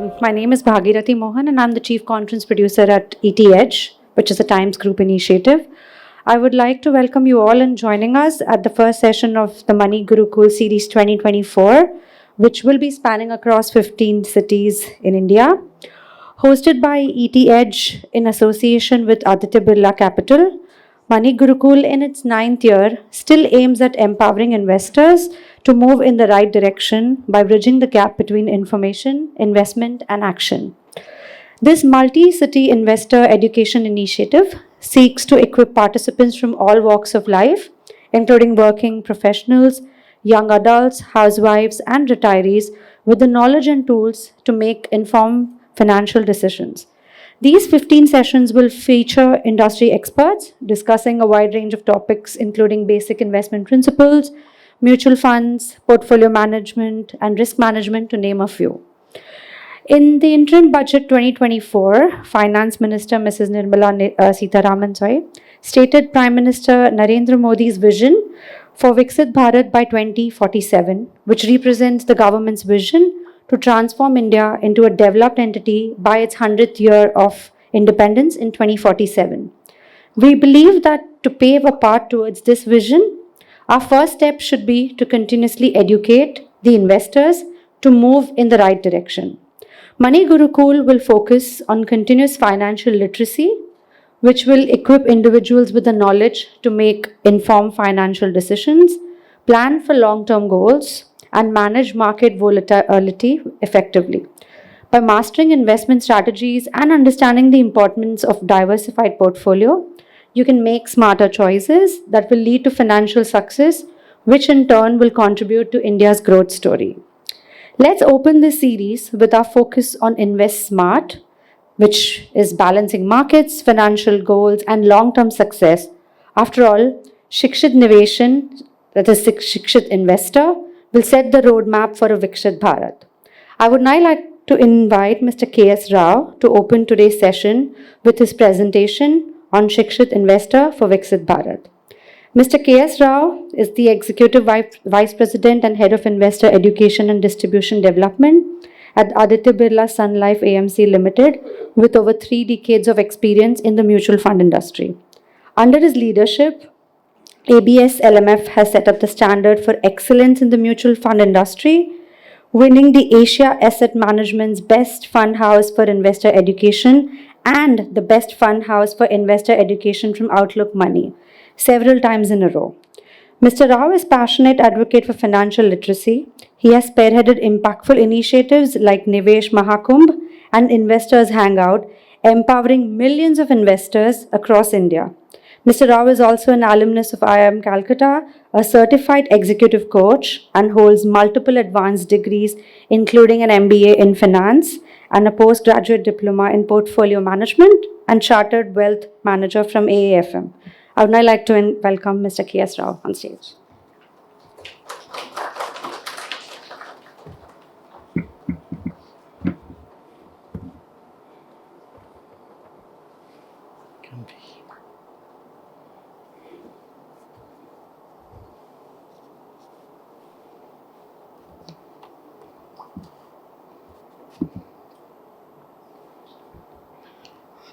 My name is Bhagirathi Mohan, and I'm the Chief Conference Producer at ET Edge, which is a Times Group initiative. I would like to welcome you all in joining us at the first session of the Money Gurukul Series 2024, which will be spanning across 15 cities in India. Hosted by ET Edge in association with Aditya Birla Capital, Money Gurukul in its 9th year still aims at empowering investors to move in the right direction by bridging the gap between information, investment, and action. This multi-city investor education initiative seeks to equip participants from all walks of life, including working professionals, young adults, housewives, and retirees, with the knowledge and tools to make informed financial decisions. These 15 sessions will feature industry experts discussing a wide range of topics, including basic investment principles, mutual funds, portfolio management, and risk management, to name a few. In the interim budget 2024, Finance Minister Mrs. Nirmala Sitharaman stated Prime Minister Narendra Modi's vision for Viksit Bharat by 2047, which represents the government's vision to transform India into a developed entity by its 100th year of independence in 2047. We believe that to pave a path towards this vision, our first step should be to continuously educate the investors to move in the right direction. Money Gurukul will focus on continuous financial literacy, which will equip individuals with the knowledge to make informed financial decisions, plan for long-term goals, and manage market volatility effectively. By mastering investment strategies and understanding the importance of diversified portfolio, you can make smarter choices that will lead to financial success, which in turn will contribute to India's growth story. Let's open this series with our focus on Invest Smart, which is balancing markets, financial goals, and long-term success. After all, Shikshit Niveshan, that is Shikshit Investor, will set the roadmap for a Viksit Bharat. I would now like to invite Mr. K.S. Rao to open today's session with his presentation on Shikshit Investor for Viksit Bharat. Mr. K.S. Rao is the Executive Vice President and Head of Investor Education and Distribution Development at Aditya Birla Sun Life AMC Limited, with over 3 decades of experience in the mutual fund industry. Under his leadership, ABS LMF has set up the standard for excellence in the mutual fund industry, winning the Asia Asset Management's Best Fund House for Investor Education and the Best Fund House for Investor Education from Outlook Money several times in a row. Mr. Rao is a passionate advocate for financial literacy. He has spearheaded impactful initiatives like Nivesh Mahakumbh and Investors Hangout, empowering millions of investors across India. Mr. Rao is also an alumnus of IIM Calcutta, a certified executive coach, and holds multiple advanced degrees, including an MBA in finance and a postgraduate diploma in portfolio management and chartered wealth manager from AAFM. I would now like to welcome Mr. K.S. Rao on stage.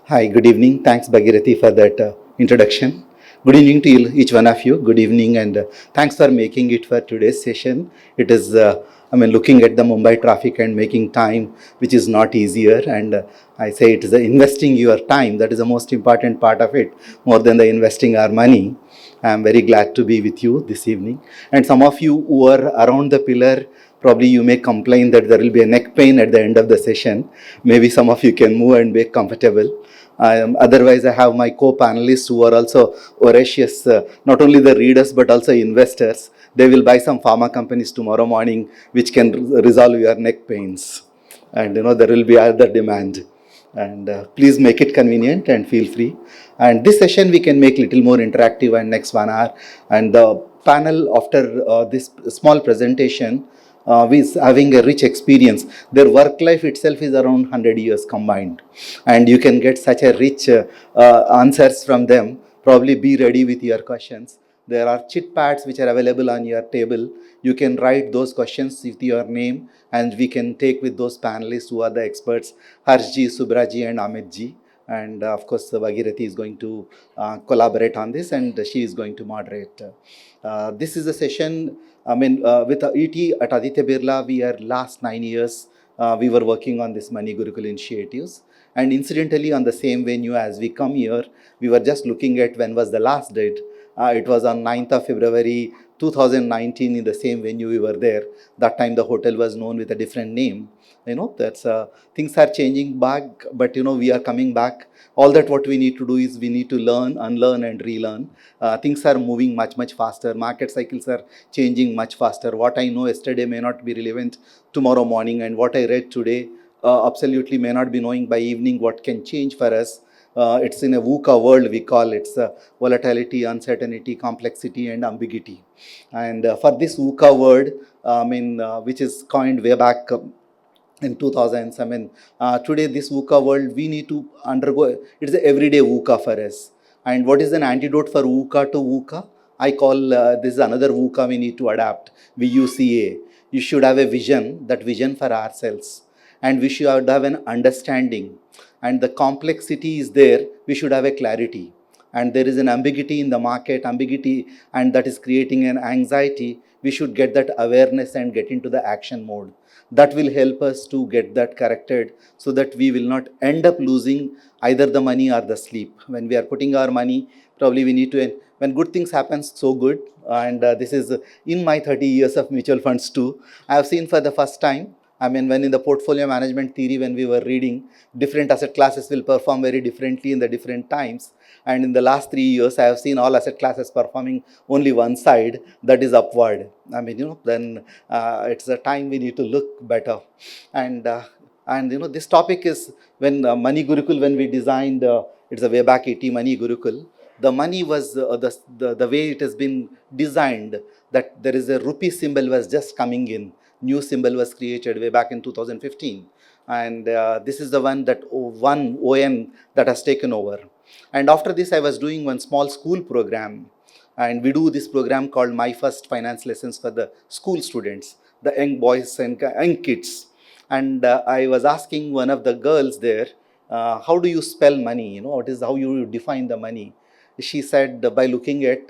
Hi, good evening. Thanks, Bhagirathi, for that introduction. Good evening to each one of you. Good evening, and thanks for making it for today's session. It is, looking at the Mumbai traffic and making time, which is not easier. And I say it is investing your time. That is the most important part of it, more than the investing our money. I am very glad to be with you this evening. And some of you who are around the pillar, probably you may complain that there will be a neck pain at the end of the session. Maybe some of you can move and be comfortable. Otherwise, I have my co-panelists who are also voracious, not only the readers, but also investors. They will buy some pharma companies tomorrow morning, which can resolve your neck pains. And, there will be other demand. And please make it convenient and feel free. And this session, we can make little more interactive and next 1 hour. And the panel after this small presentation, is having a rich experience. Their work life itself is around 100 years combined. And you can get such a rich answers from them. Probably be ready with your questions. There are chit pads which are available on your table. You can write those questions with your name, and we can take with those panelists who are the experts, Harshji, Subraji, and Amitji. And of course, Bhagirathi is going to collaborate on this, and she is going to moderate. This is a session, with ET at Aditya Birla, we are last 9 years, we were working on this Money Gurukul initiatives. And incidentally, on the same venue as we come here, we were just looking at when was the last date. It was on 9th of February 2019 in the same venue we were there. That time the hotel was known with a different name. That's things are changing back, but we are coming back. All that what we need to do is we need to learn, unlearn, and relearn. Things are moving much faster. Market cycles are changing much faster. What I know yesterday may not be relevant tomorrow morning, and what I read today absolutely may not be knowing by evening what can change for us. It's in a VUCA world, we call it volatility, uncertainty, complexity, and ambiguity. And for this VUCA word, which is coined way back in 2000s, today this VUCA world, we need to undergo, it's an everyday VUCA for us. And what is an antidote for VUCA to VUCA? I call this is another VUCA we need to adapt, VUCA. You should have a vision, that vision for ourselves. And we should have an understanding. And the complexity is there, we should have a clarity. And there is an ambiguity in the market, and that is creating an anxiety. We should get that awareness and get into the action mode. That will help us to get that corrected so that we will not end up losing either the money or the sleep. When we are putting our money, probably we need to, when good things happen, so good. And this is in my 30 years of mutual funds too. I have seen for the first time, when in the portfolio management theory, when we were reading, different asset classes will perform very differently in the different times. And in the last 3 years, I have seen all asset classes performing only one side, that is upward. Then it's a time we need to look better. And this topic is when Money Gurukul, when we designed, it's a way back 80 Money Gurukul. The money was the way it has been designed, that there is a rupee symbol was just coming in. New symbol was created way back in 2015. And this is the one that one ON that has taken over. And after this, I was doing one small school program. And we do this program called My First Finance Lessons for the school students, the young boys and young kids. And I was asking one of the girls there, how do you spell money? What is how you define the money? She said, by looking at,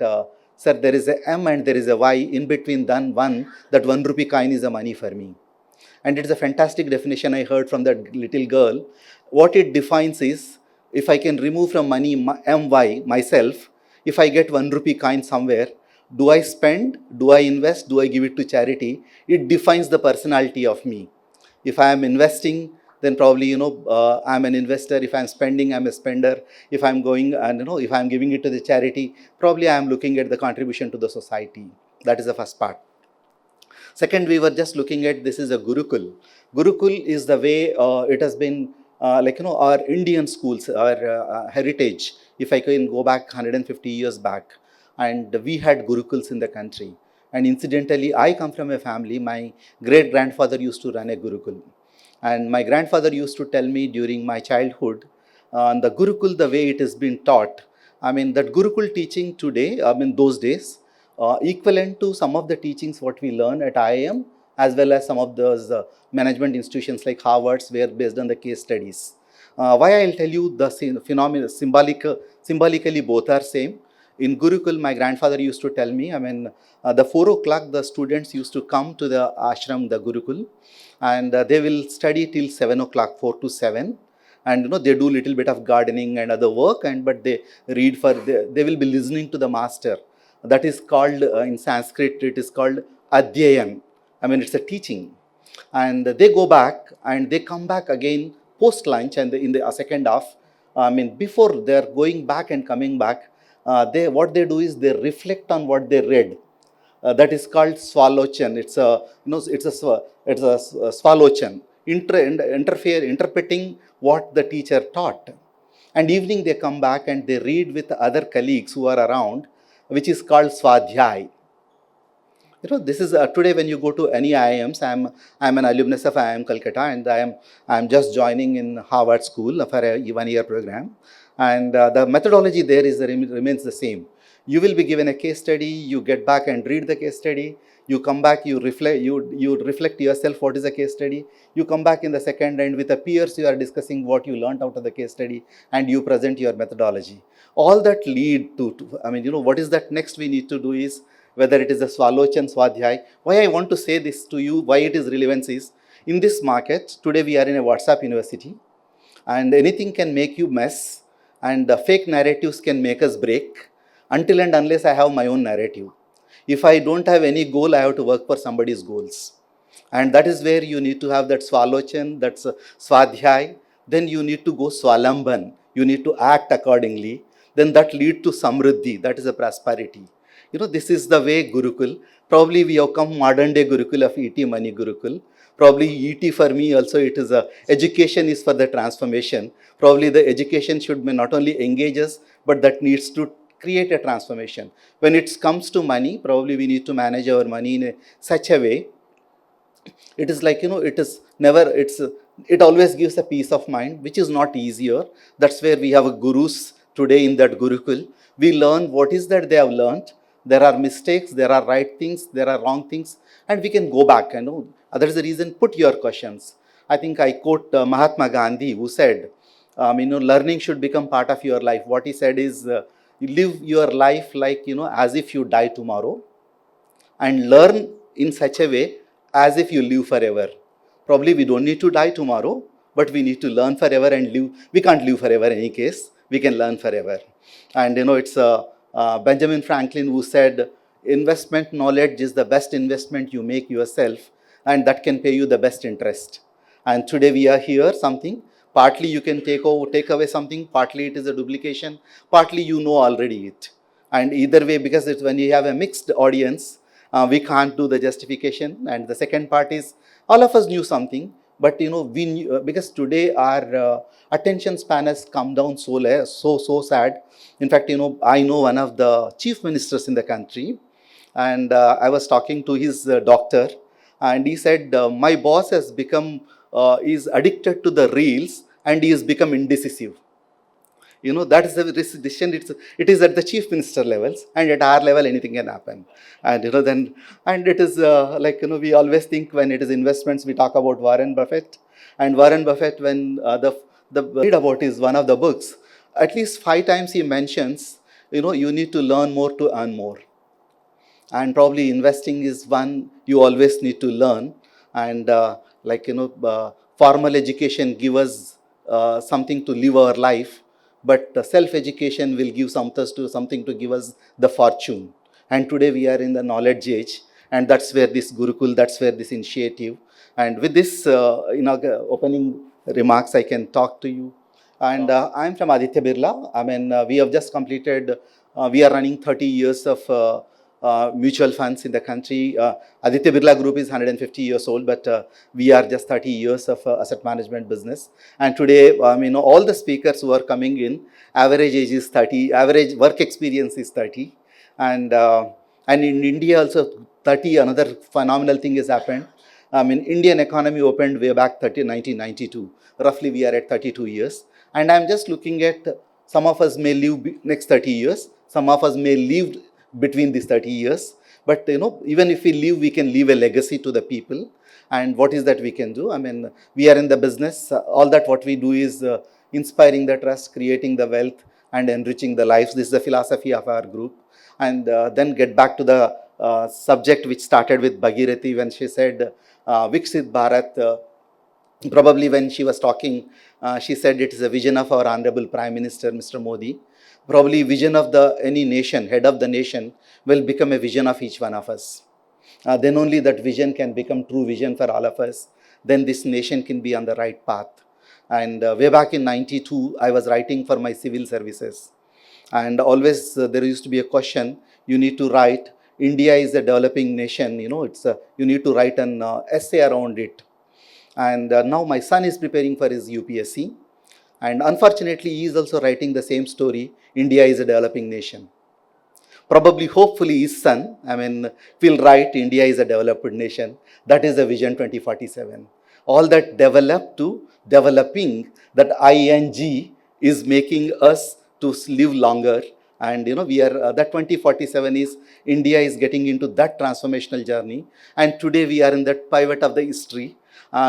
sir, there is a M and there is a Y in between that 1 rupee coin is a money for me. And it's a fantastic definition I heard from that little girl. What it defines is, if I can remove from money MY myself, if I get 1 rupee coin somewhere, do I spend, do I invest, do I give it to charity? It defines the personality of me. If I am investing, then probably, I'm an investor. If I'm spending, I'm a spender. If I'm going and, if I'm giving it to the charity, probably I'm looking at the contribution to the society. That is the first part. Second, we were just looking at, this is a Gurukul. Gurukul is the way it has been, our Indian schools, our heritage. If I can go back 150 years back, and we had Gurukuls in the country. And incidentally, I come from a family, my great-grandfather used to run a Gurukul. And my grandfather used to tell me during my childhood, the Gurukul, the way it has been taught, that Gurukul teaching today, those days, equivalent to some of the teachings what we learn at IIM, as well as some of those management institutions like Harvard's, where based on the case studies. Why I'll tell you the phenomena, symbolically both are same. In Gurukul, my grandfather used to tell me, the 4 o'clock, the students used to come to the ashram, the Gurukul, and they will study till 7 o'clock, 4 to 7. And they do little bit of gardening and other work, but they read they will be listening to the master. That is called, in Sanskrit, it is called Adhyayan. It's a teaching. And they go back and they come back again post lunch and in the second half. Before they are going back and coming back, what they do is they reflect on what they read. That is called swalochan. It's a swalochan. Interpreting what the teacher taught. And evening they come back and they read with other colleagues who are around, which is called swadhyay. This is today when you go to any IIMs, I'm an alumnus of IIM Calcutta, and I'm just joining in Harvard School for a 1-year program. And the methodology there remains the same. You will be given a case study, you get back and read the case study, you come back, you reflect yourself what is a case study, you come back in the second and with the peers you are discussing what you learned out of the case study and you present your methodology. All that lead to what is that next we need to do is, whether it is a Swalochan Swadhyay. Why I want to say this to you, why it is relevance is, in this market, today we are in a WhatsApp university and anything can make you mess and the fake narratives can make us break until and unless I have my own narrative. If I don't have any goal, I have to work for somebody's goals. And that is where you need to have that Swalochan, that's Swadhyay. Then you need to go Swalamban. You need to act accordingly. Then that lead to Samriddhi, that is a prosperity. This is the way Gurukul. Probably we have come modern day Gurukul of ET Money Gurukul. Probably ET for me also it is education is for the transformation. Probably the education should not only engage us, but that needs to create a transformation. When it comes to money, probably we need to manage our money in such a way. It is like, it always gives a peace of mind, which is not easier. That's where we have a gurus today in that Gurukul. We learn what is that they have learned. There are mistakes, there are right things, there are wrong things, and we can go back. That is the reason, put your questions. I think I quote Mahatma Gandhi, who said, learning should become part of your life. What he said is, you live your life like, as if you die tomorrow, and learn in such a way as if you live forever. Probably we don't need to die tomorrow, but we need to learn forever and live. We can't live forever in any case. We can learn forever. And it's Benjamin Franklin who said, investment knowledge is the best investment you make yourself, and that can pay you the best interest. And today we are here, something. Partly you can take away something, partly it is a duplication, partly you know already it. And either way, because it's when you have a mixed audience, we can't do the justification. And the second part is, all of us knew something, but we knew, because today our attention span has come down so sad. In fact, I know one of the chief ministers in the country, and I was talking to his doctor, and he said, my boss has become, is addicted to the reels, and he has become indecisive. That is the decision. It is at the chief minister levels, and at our level, anything can happen. And it is we always think when it is investments, we talk about Warren Buffett, and Warren Buffett, when the read about is one of the books, at least 5 times he mentions, you need to learn more to earn more. And probably investing is one you always need to learn. And formal education give us something to live our life, but self-education will give something to give us the fortune. And today we are in the knowledge age, and that's where this Gurukul, that's where this initiative. And with this opening remarks, I can talk to you. And I'm from Aditya Birla. We have just completed, we are running 30 years of mutual funds in the country. Aditya Birla Group is 150 years old, but we are just 30 years of asset management business. And today, all the speakers who are coming in, average age is 30, average work experience is 30. And in India also 30, another phenomenal thing has happened. Indian economy opened way back 1992. Roughly we are at 32 years. And I'm just looking at, some of us may live next 30 years, some of us may live between these 30 years. But even if we live, we can leave a legacy to the people. And what is that we can do? We are in the business. All that what we do is inspiring the trust, creating the wealth, and enriching the lives. This is the philosophy of our group. And then get back to the subject which started with Bhagirathi when she said, Viksit Bharat. Probably when she was talking, she said it is a vision of our Honorable Prime Minister, Mr. Modi. Probably vision of any nation, head of the nation, will become a vision of each one of us. Then only that vision can become true vision for all of us. Then this nation can be on the right path. And way back in 92, I was writing for my civil services. And always there used to be a question, you need to write, India is a developing nation, you need to write an essay around it. And now my son is preparing for his UPSC. And unfortunately, he is also writing the same story, India is a developing nation. Probably, hopefully, his son, will write, India is a developed nation. That is the Vision 2047. All that develop to developing, that ING is making us to live longer. And we are that 2047 is India is getting into that transformational journey. And today we are in that pivot of the history.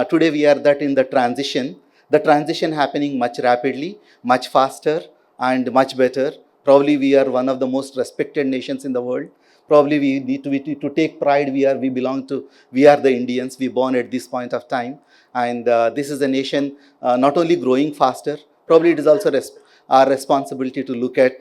Today we are that in the transition happening much rapidly, much faster, and much better. Probably we are one of the most respected nations in the world. Probably we need to take pride. We are the Indians. We born at this point of time, and this is a nation not only growing faster. Probably it is also our responsibility to look at.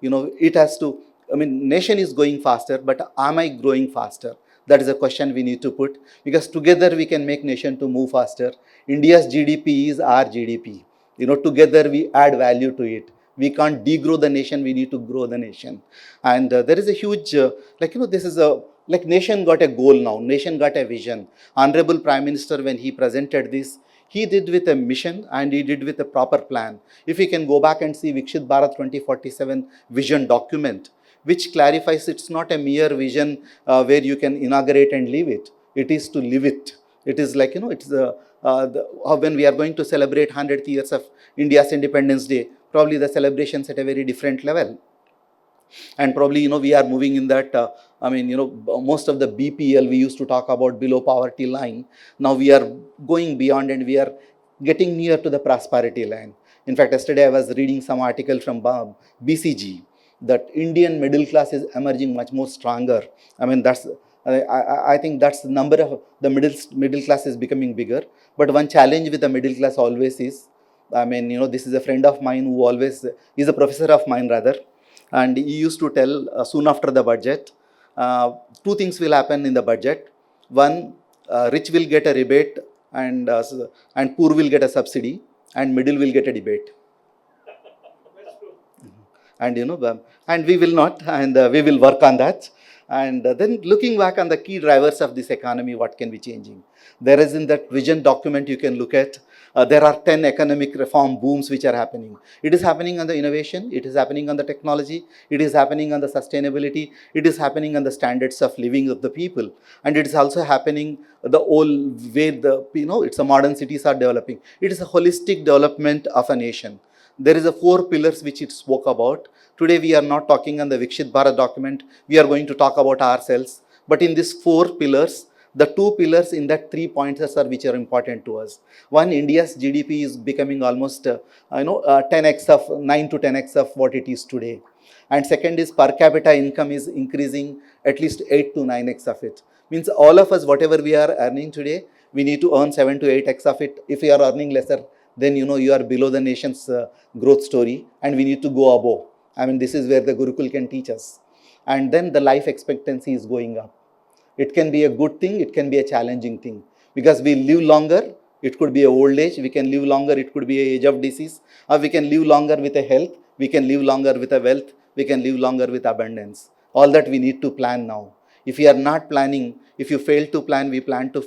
It has to. I mean, nation is going faster, but am I growing faster? That is a question we need to put, because together we can make nation to move faster. India's GDP is our GDP. Together we add value to it. We can't degrow the nation. We need to grow the nation. And there is a huge, this is a, like nation got a goal now. Nation got a vision. Honorable Prime Minister, when he presented this, he did with a mission and he did with a proper plan. If we can go back and see Vikshit Bharat 2047 vision document, which clarifies it's not a mere vision where you can inaugurate and leave it. It is to live it. It is like, it's when we are going to celebrate 100th years of India's Independence Day, probably the celebrations at a very different level. And probably, we are moving in that, most of the BPL we used to talk about below poverty line. Now we are going beyond and we are getting near to the prosperity line. In fact, yesterday I was reading some article from BCG that Indian middle class is emerging much more stronger. I mean, I think that's the number of the middle class is becoming bigger. But one challenge with the middle class always is, this is a friend of mine who always is a professor of mine rather, and he used to tell soon after the budget, two things will happen in the budget. One, rich will get a rebate and poor will get a subsidy and middle will get a debate. And and we will not, and we will work on that. And then looking back on the key drivers of this economy, what can be changing? There is in that vision document you can look at. There are 10 economic reform booms which are happening. It is happening on the innovation, it is happening on the technology, it is happening on the sustainability, it is happening on the standards of living of the people. And it is also happening the whole way it's a modern cities are developing. It is a holistic development of a nation. There is a 4 pillars which it spoke about. Today we are not talking on the Vikshit Bharat document. We are going to talk about ourselves. But in these 4 pillars, the 2 pillars in that 3 pointers are which are important to us. One, India's GDP is becoming almost 10x of 9 to 10x of what it is today. And second is per capita income is increasing at least 8 to 9x of it. Means all of us, whatever we are earning today, we need to earn 7 to 8x of it. If we are earning lesser, then you are below the nation's growth story, and we need to go above. This is where the Gurukul can teach us. And then the life expectancy is going up. It can be a good thing, it can be a challenging thing. Because we live longer, it could be a old age, we can live longer, it could be an age of disease, or we can live longer with a health, we can live longer with a wealth, we can live longer with abundance. All that we need to plan now. If we are not planning, if you fail to plan, we plan to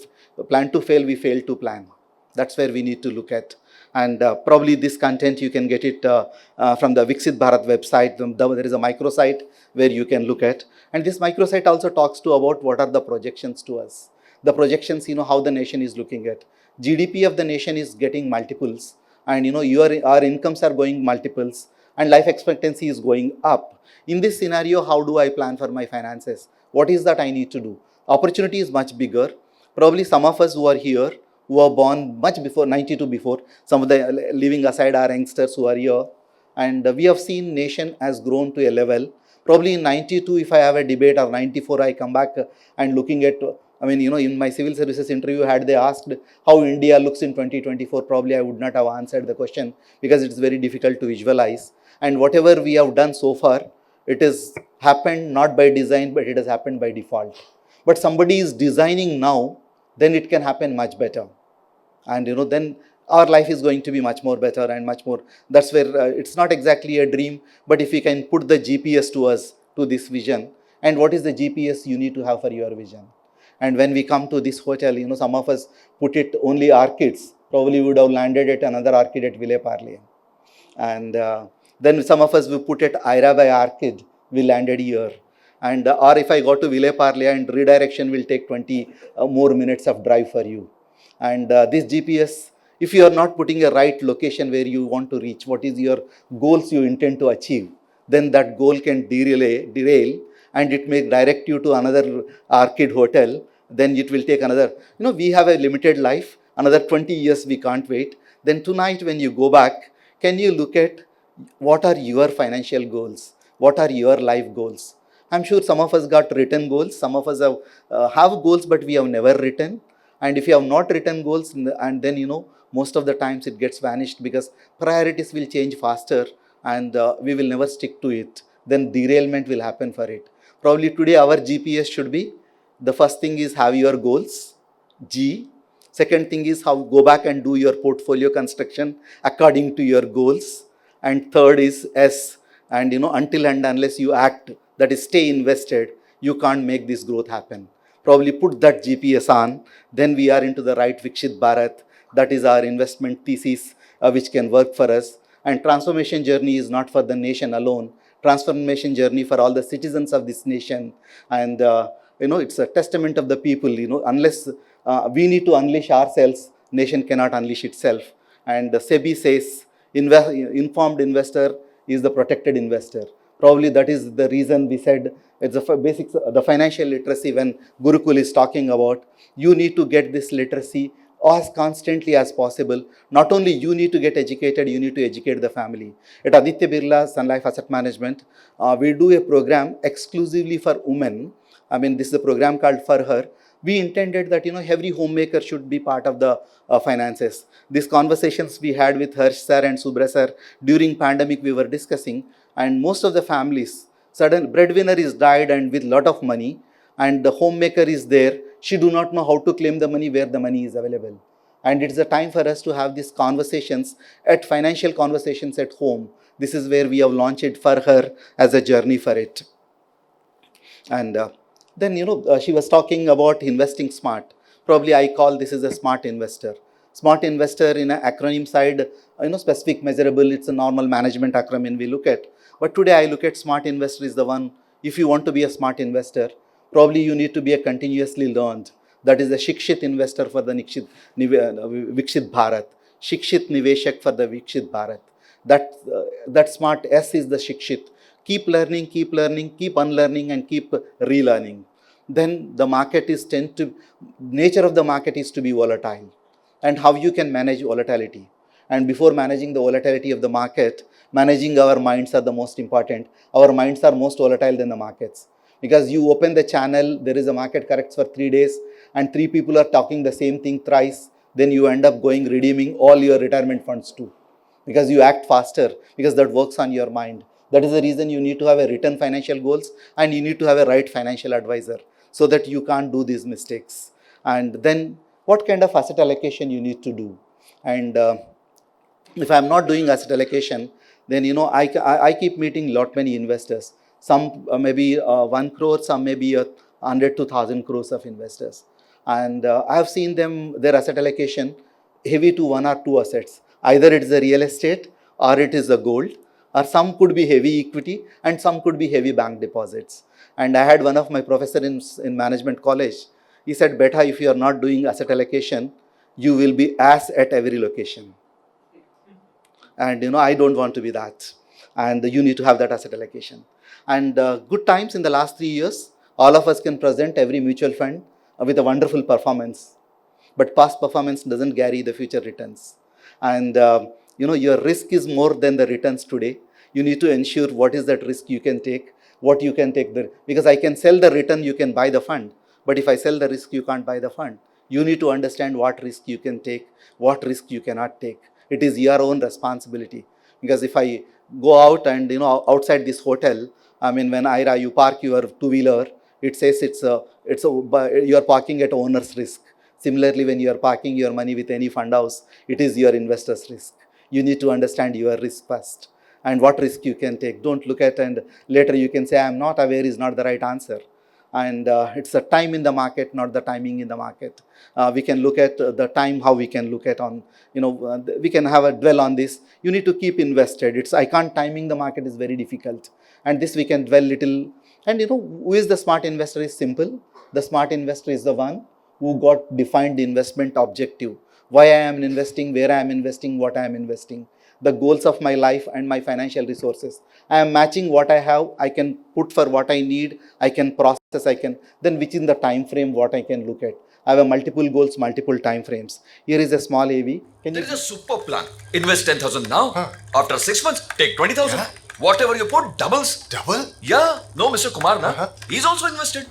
fail, we fail to plan. That's where we need to look at. And probably this content, you can get it from the Vikshit Bharat website. There is a microsite where you can look at. And this microsite also talks to about what are the projections to us. The projections, how the nation is looking at. GDP of the nation is getting multiples. And, our incomes are going multiples. And life expectancy is going up. In this scenario, how do I plan for my finances? What is that I need to do? Opportunity is much bigger. Probably some of us who are here, who were born much before 92 before, some of the leaving aside our youngsters who are here, and we have seen nation has grown to a level. Probably in 92, if I have a debate, or 94, I come back and looking at, in my civil services interview, had they asked how India looks in 2024, probably I would not have answered the question, because it's very difficult to visualize. And whatever we have done so far, it has happened not by design, but it has happened by default. But somebody is designing now, then it can happen much better. And then our life is going to be much more better and much more. That's where it's not exactly a dream, but if we can put the GPS to us, to this vision, and what is the GPS you need to have for your vision. And when we come to this hotel, some of us put it only orchids, probably would have landed at another orchid at Ville Parle. And then some of us, we put it Aira by Orchid, we landed here. And or if I go to Ville Parle, and redirection will take 20 more minutes of drive for you. And this GPS, if you are not putting a right location where you want to reach, what is your goals you intend to achieve, then that goal can derail and it may direct you to another orchid hotel. Then it will take another, we have a limited life, another 20 years we can't wait. Then tonight when you go back, can you look at what are your financial goals? What are your life goals? I'm sure some of us got written goals. Some of us have goals, but we have never written. And if you have not written goals, and then most of the times it gets vanished because priorities will change faster, and we will never stick to it. Then derailment will happen for it. Probably today our GPS should be, the first thing is have your goals, G. Second thing is how go back and do your portfolio construction according to your goals. And third is S. And until and unless you act, that is stay invested, you can't make this growth happen. Probably put that GPS on, then we are into the right Vikshit Bharat. That is our investment thesis, which can work for us. And transformation journey is not for the nation alone. Transformation journey for all the citizens of this nation. And it's a testament of the people. Unless we need to unleash ourselves, nation cannot unleash itself. And SEBI says informed investor is the protected investor. Probably that is the reason we said it's the basics, the financial literacy. When Gurukul is talking about, you need to get this literacy as constantly as possible. Not only you need to get educated, you need to educate the family. At Aditya Birla Sun Life Asset Management, we do a program exclusively for women. I mean, this is a program called For Her. We intended that every homemaker should be part of the finances. These conversations we had with Harsh sir and Subra sir during pandemic, we were discussing, and most of the families, sudden breadwinner is died and with lot of money, and the homemaker is there. She do not know how to claim the money, where the money is available. And it's a time for us to have these conversations, at financial conversations at home. This is where we have launched it For Her as a journey for it. And then, she was talking about investing smart. Probably I call this as a smart investor. Smart investor in an acronym side, specific, measurable, it's a normal management acronym we look at. But today I look at smart investor is the one, if you want to be a smart investor, probably you need to be a continuously learned. That is a Shikshit investor for the Vikshit Bharat. Shikshit Niveshak for the Vikshit Bharat. That smart S is the Shikshit. Keep learning, keep unlearning, and keep relearning. Then the market is nature of the market is to be volatile. And how you can manage volatility. And before managing the volatility of the market, managing our minds are the most important. Our minds are most volatile than the markets. Because you open the channel, there is a market corrects for 3 days, and 3 people are talking the same thing thrice, then you end up going redeeming all your retirement funds too. Because you act faster, because that works on your mind. That is the reason you need to have a written financial goals, and you need to have a right financial advisor, so that you can't do these mistakes. And then what kind of asset allocation you need to do. And if I'm not doing asset allocation, then I keep meeting lot many investors. Some maybe 1 crore, some maybe 100 to 1,000 crores of investors. And I have seen their asset allocation heavy to 1 or 2 assets. Either it is a real estate, or it is a gold, or some could be heavy equity, and some could be heavy bank deposits. And I had one of my professor in management college. He said, "Beta, if you are not doing asset allocation, you will be ass at every location." And I don't want to be that. And you need to have that asset allocation. And good times in the last 3 years, all of us can present every mutual fund with a wonderful performance. But past performance doesn't carry the future returns. And your risk is more than the returns today. You need to ensure what is that risk you can take, what you can take. Because I can sell the return, you can buy the fund. But if I sell the risk, you can't buy the fund. You need to understand what risk you can take, what risk you cannot take. It is your own responsibility. Because if I go out and outside this hotel, I mean, when you park your two-wheeler, it says you are parking at owner's risk. Similarly, when you are parking your money with any fund house, it is your investor's risk. You need to understand your risk first and what risk you can take. Don't look at and later you can say, "I'm not aware" is not the right answer. And it's a time in the market, not the timing in the market. We can look at the time, how we can look at on, we can have a dwell on this. You need to keep invested. I can't timing the market is very difficult. And this we can dwell little. And who is the smart investor is simple. The smart investor is the one who got defined investment objective. Why I am investing, where I am investing, what I am investing. the goals of my life and my financial resources. I am matching what I have, I can put for what I need, I can process, then within the time frame what I can look at. I have a multiple goals, multiple time frames. Here is a small AV. There is a super plan. Invest 10,000 now. After 6 months, take 20,000. Yeah. Whatever you put, doubles. Double? Yeah. No, Mr. Kumar, na? He's also invested.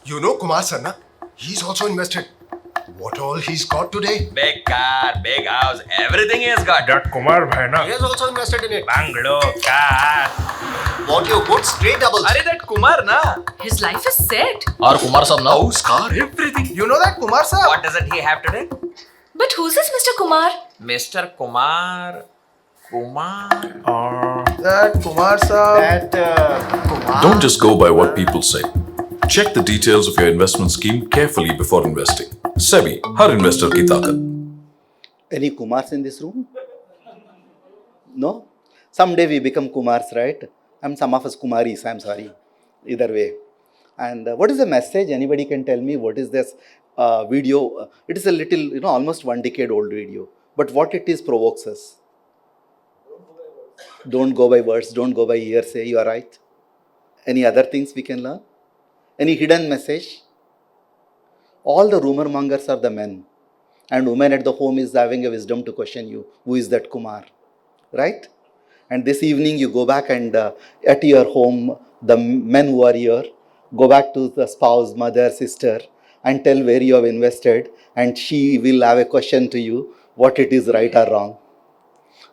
You know Kumar sir, na? He's also invested. What all he's got today? Big car, big house, everything he has got. That Kumar bhai na, He has also invested in it. bungalow, car. What you put, straight doubles. Arey, that Kumar, na? His life is set. Or Kumar sab now. House, car, everything. You know that Kumar sir? What doesn't he have today? But who's this Mr. Kumar? Mr. Kumar. That Kumar sir. That Kumar. Don't just go by what people say. Check the details of your investment scheme carefully before investing. SEBI, her investor की ताकत. Any Kumars in this room? No? Someday we become Kumars, right? And some of us Kumaris, I'm sorry. Either way. And what is the message? Anybody can tell me what is this video? It is a little, almost 1 decade old video. But what it is provokes us. Don't go by words, don't go by hearsay, you are right. Any other things we can learn? Any hidden message? All the rumor mongers are the men. And women at the home is having a wisdom to question you. Who is that Kumar? Right? And this evening you go back and at your home, the men who are here, go back to the spouse, mother, sister and tell where you have invested and she will have a question to you, what it is right or wrong.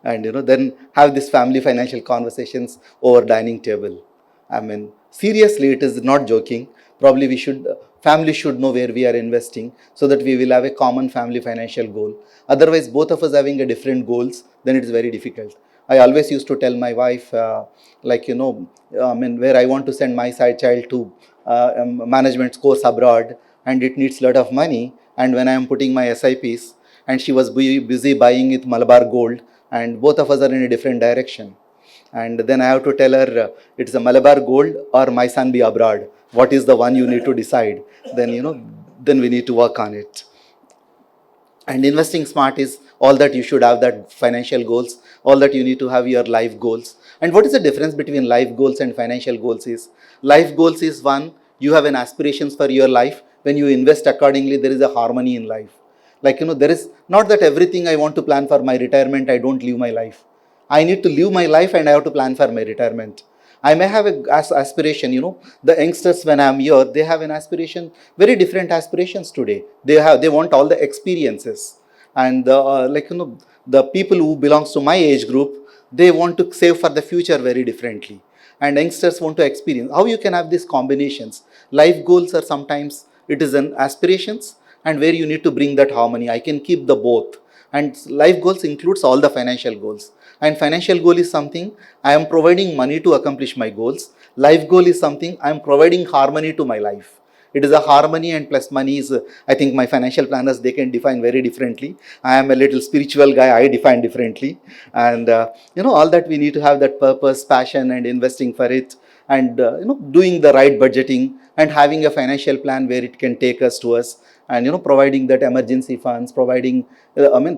And then have this family financial conversations over dining table. I mean, seriously, it is not joking. Probably family should know where we are investing so that we will have a common family financial goal. Otherwise, both of us having a different goals, then it is very difficult. I always used to tell my wife, where I want to send my child to management course abroad and it needs a lot of money. And when I am putting my SIPs and she was busy buying it Malabar gold and both of us are in a different direction. And then I have to tell her, it's a Malabar gold or my son be abroad. What is the one you need to decide? Then, then we need to work on it. And investing smart is all that you should have that financial goals, all that you need to have your life goals. And what is the difference between life goals and financial goals is? Life goals is one, you have an aspirations for your life. When you invest accordingly, there is a harmony in life. There is not that everything I want to plan for my retirement, I don't live my life. I need to live my life and I have to plan for my retirement. I may have an aspiration, the youngsters when I am here, they have an aspiration, very different aspirations today. They want all the experiences. And the people who belongs to my age group, they want to save for the future very differently. And youngsters want to experience. How you can have these combinations? Life goals are sometimes, it is an aspirations and where you need to bring that harmony. I can keep the both. And life goals includes all the financial goals. And financial goal is something I am providing money to accomplish my goals. Life goal is something I am providing harmony to my life. It is a harmony and plus money is, I think my financial planners, they can define very differently. I am a little spiritual guy, I define differently. And, all that we need to have that purpose, passion and investing for it. And, doing the right budgeting and having a financial plan where it can take us to us. And, providing that emergency funds, providing,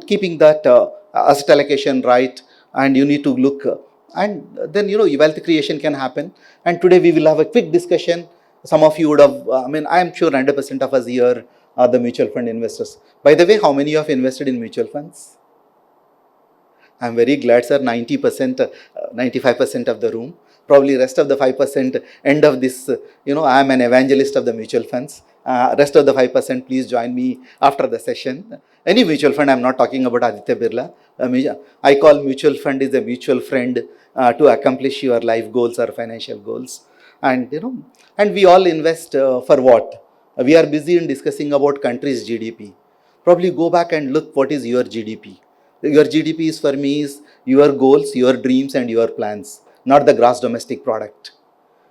keeping that asset allocation right. And you need to look and then wealth creation can happen. And today we will have a quick discussion. Some of you would have, I am sure 100% of us here are the mutual fund investors. By the way, how many of you have invested in mutual funds? I am very glad, sir. 90%, 95% of the room. Probably rest of the 5% end of this, I am an evangelist of the mutual funds. Rest of the 5%, please join me after the session. Any mutual fund, I am not talking about Aditya Birla. I call mutual fund is a mutual friend to accomplish your life goals or financial goals. And, and we all invest for what? We are busy in discussing about country's GDP. Probably go back and look what is your GDP. Your GDP is for me is your goals, your dreams and your plans, not the gross domestic product.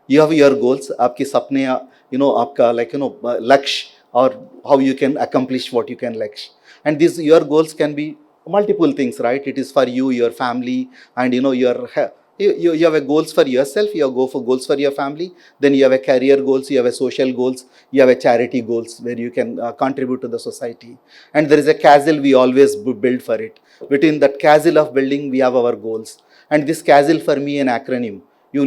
You have your goals, आपके सपने, आपका laksh or how you can accomplish what you can laksh. And your goals can be multiple things, right? It is for you, your family and your You have a goals for yourself, you have go for goals for your family, then you have a career goals, you have a social goals, you have a charity goals where you can contribute to the society. And there is a castle we always build for it. Between that castle of building, we have our goals. And this castle for me an acronym.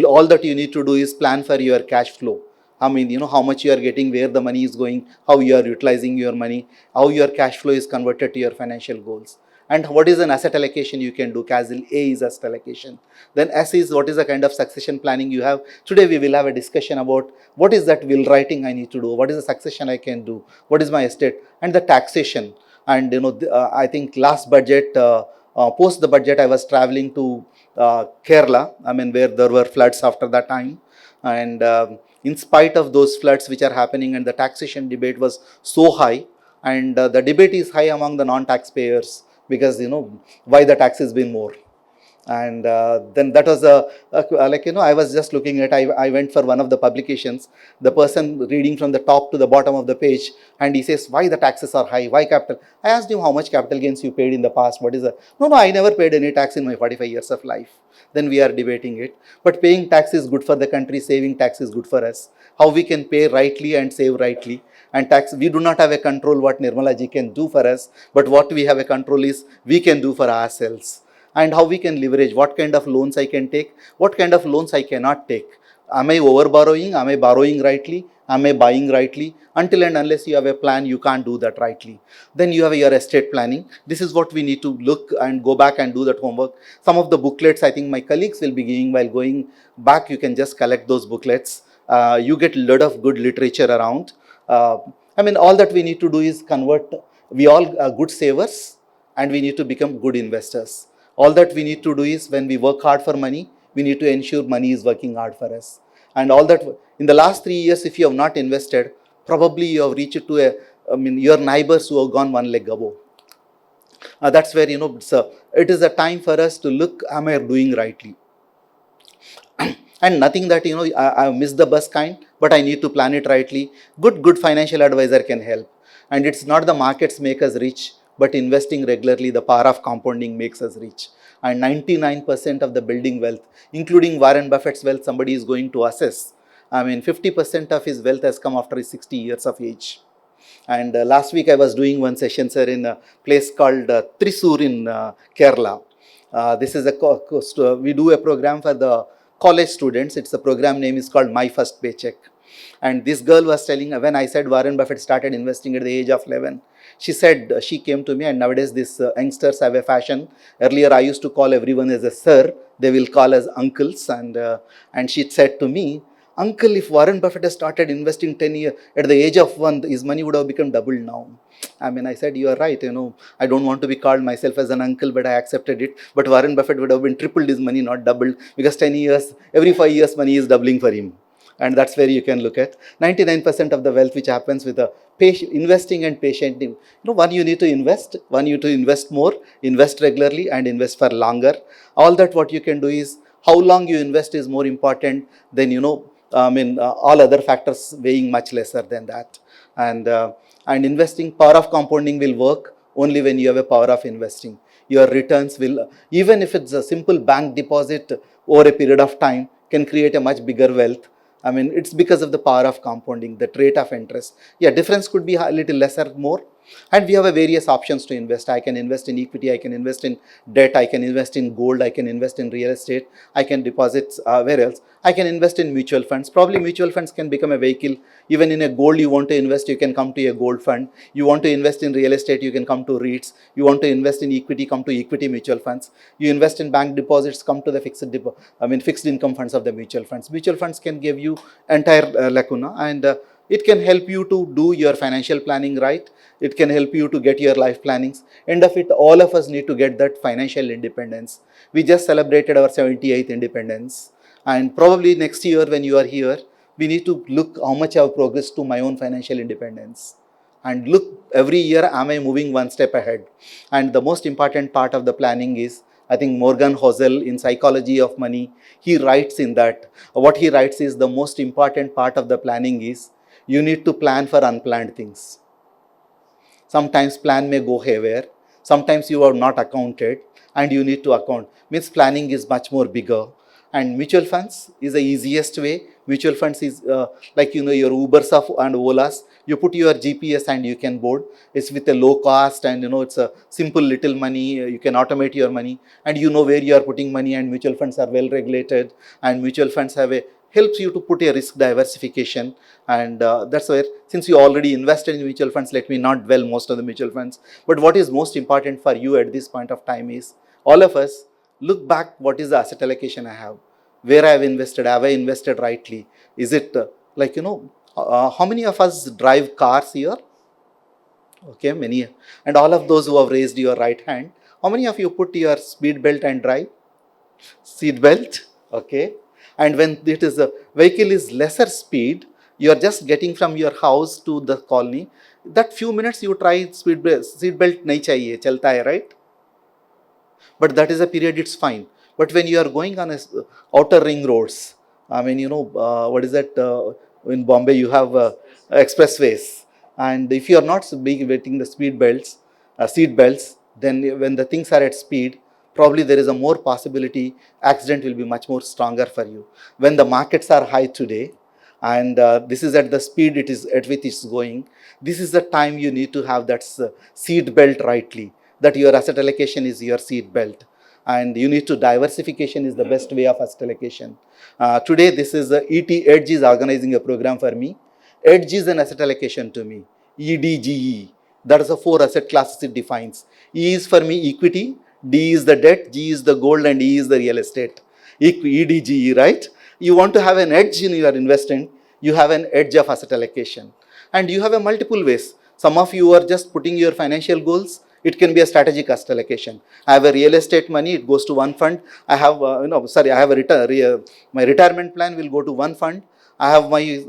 All that you need to do is plan for your cash flow. I mean, how much you are getting, where the money is going, how you are utilizing your money, how your cash flow is converted to your financial goals. And what is an asset allocation you can do? Castle A is asset allocation. Then S is what is the kind of succession planning you have. Today we will have a discussion about what is that will writing I need to do, what is the succession I can do, what is my estate, and the taxation. And I think last budget, post the budget, I was traveling to Kerala, I mean, where there were floods after that time. And in spite of those floods which are happening, and the taxation debate was so high, and the debate is high among the non-taxpayers, because why the tax has been more. And then that was I was just looking at, I went for one of the publications, the person reading from the top to the bottom of the page, and he says, why the taxes are high, why capital. I asked him, how much capital gains you paid in the past, what is the, no, I never paid any tax in my 45 years of life. Then we are debating it. But paying tax is good for the country, saving tax is good for us. How we can pay rightly and save rightly. And tax, we do not have a control what Nirmala ji can do for us, but what we have a control is we can do for ourselves. And how we can leverage, what kind of loans I can take, what kind of loans I cannot take. Am I over borrowing? Am I borrowing rightly? Am I buying rightly? Until and unless you have a plan, you can't do that rightly. Then you have your estate planning. This is what we need to look and go back and do that homework. Some of the booklets I think my colleagues will be giving while going back. You can just collect those booklets. You get a lot of good literature around. All that we need to do is convert. We all are good savers, and we need to become good investors. All that we need to do is, when we work hard for money, we need to ensure money is working hard for us. And all that, in the last 3 years, if you have not invested, probably you have reached to your neighbors who have gone one leg above. That's where, it is a time for us to look, am I doing rightly? And nothing that, I missed the bus kind, but I need to plan it rightly. Good financial advisor can help. And it's not the markets make us rich, but investing regularly, the power of compounding makes us rich. And 99% of the building wealth, including Warren Buffett's wealth, somebody is going to assess. 50% of his wealth has come after his 60 years of age. And last week I was doing one session, sir, in a place called Thrissur in Kerala. This is we do a program for the college students. It's a program name is called My First Paycheck. And this girl was telling, when I said Warren Buffett started investing at the age of 11, she said, she came to me, and nowadays these youngsters have a fashion. Earlier I used to call everyone as a sir, they will call as uncles. And she said to me, uncle, if Warren Buffett has started investing 10 years, at the age of 1, his money would have become double now. I said, you are right, I don't want to be called myself as an uncle, but I accepted it. But Warren Buffett would have been tripled his money, not doubled, because 10 years, every 5 years money is doubling for him. And that's where you can look at 99% of the wealth which happens with the investing and patient. One, you need to invest. One, you need to invest more, invest regularly, and invest for longer. All that what you can do is, how long you invest is more important than, all other factors weighing much lesser than that. And investing, power of compounding will work only when you have a power of investing. Your returns will, even if it's a simple bank deposit over a period of time, can create a much bigger wealth. It's because of the power of compounding, the rate of interest. Yeah, difference could be a little lesser, more. And we have a various options to invest. I can invest in equity, I can invest in debt, I can invest in gold, I can invest in real estate, I can deposit, where else? I can invest in mutual funds. Probably mutual funds can become a vehicle. Even in a gold you want to invest, you can come to a gold fund. You want to invest in real estate, you can come to REITs. You want to invest in equity, come to equity mutual funds. You invest in bank deposits, come to the fixed income funds of the mutual funds. Mutual funds can give you entire lacuna, and it can help you to do your financial planning right. It can help you to get your life plannings. End of it, all of us need to get that financial independence. We just celebrated our 78th independence. And probably next year when you are here, we need to look how much I have progressed to my own financial independence. And look, every year, am I moving one step ahead? And the most important part of the planning is, I think Morgan Housel in Psychology of Money, he writes in that, what he writes is, the most important part of the planning is, you need to plan for unplanned things. Sometimes plan may go haywire. Sometimes you are not accounted, and you need to account. Means planning is much more bigger. And mutual funds is the easiest way. Mutual funds is like your Ubers and Olas. You put your GPS and you can board. It's with a low cost, and it's a simple little money. You can automate your money, and you know where you are putting money. And mutual funds are well regulated, and mutual funds helps you to put a risk diversification. And that's where, since you already invested in mutual funds, let me not dwell most of the mutual funds. But what is most important for you at this point of time is, all of us look back, what is the asset allocation I have, where I have I invested rightly? Is it how many of us drive cars here? Okay, many. And all of those who have raised your right hand, how many of you put your speed belt and drive? Seat belt, okay. And when it is a vehicle is lesser speed, you are just getting from your house to the colony, that few minutes you try seat belt nahi chahiye, chalta hai, right? But that is a period, it's fine. But when you are going on outer ring roads, I mean, what is that? In Bombay, you have expressways, and if you are not wetting the seat belts, then when the things are at speed, probably there is a more possibility accident will be much more stronger for you. When the markets are high today, and this is at the speed it is at which it's going, this is the time you need to have that seat belt rightly, that your asset allocation is your seat belt, and you need to diversification is the best way of asset allocation. Today this is ET Edge is organizing a program for me. Edge is an asset allocation to me. EDGE, that is the 4 asset classes it defines. E is for me equity, D is the debt, G is the gold, and E is the real estate. EDGE, right? You want to have an edge in your investment, you have an edge of asset allocation. And you have a multiple ways. Some of you are just putting your financial goals. It can be a strategic asset allocation. I have a real estate money, it goes to one fund. I have, I have my retirement plan will go to one fund. I have my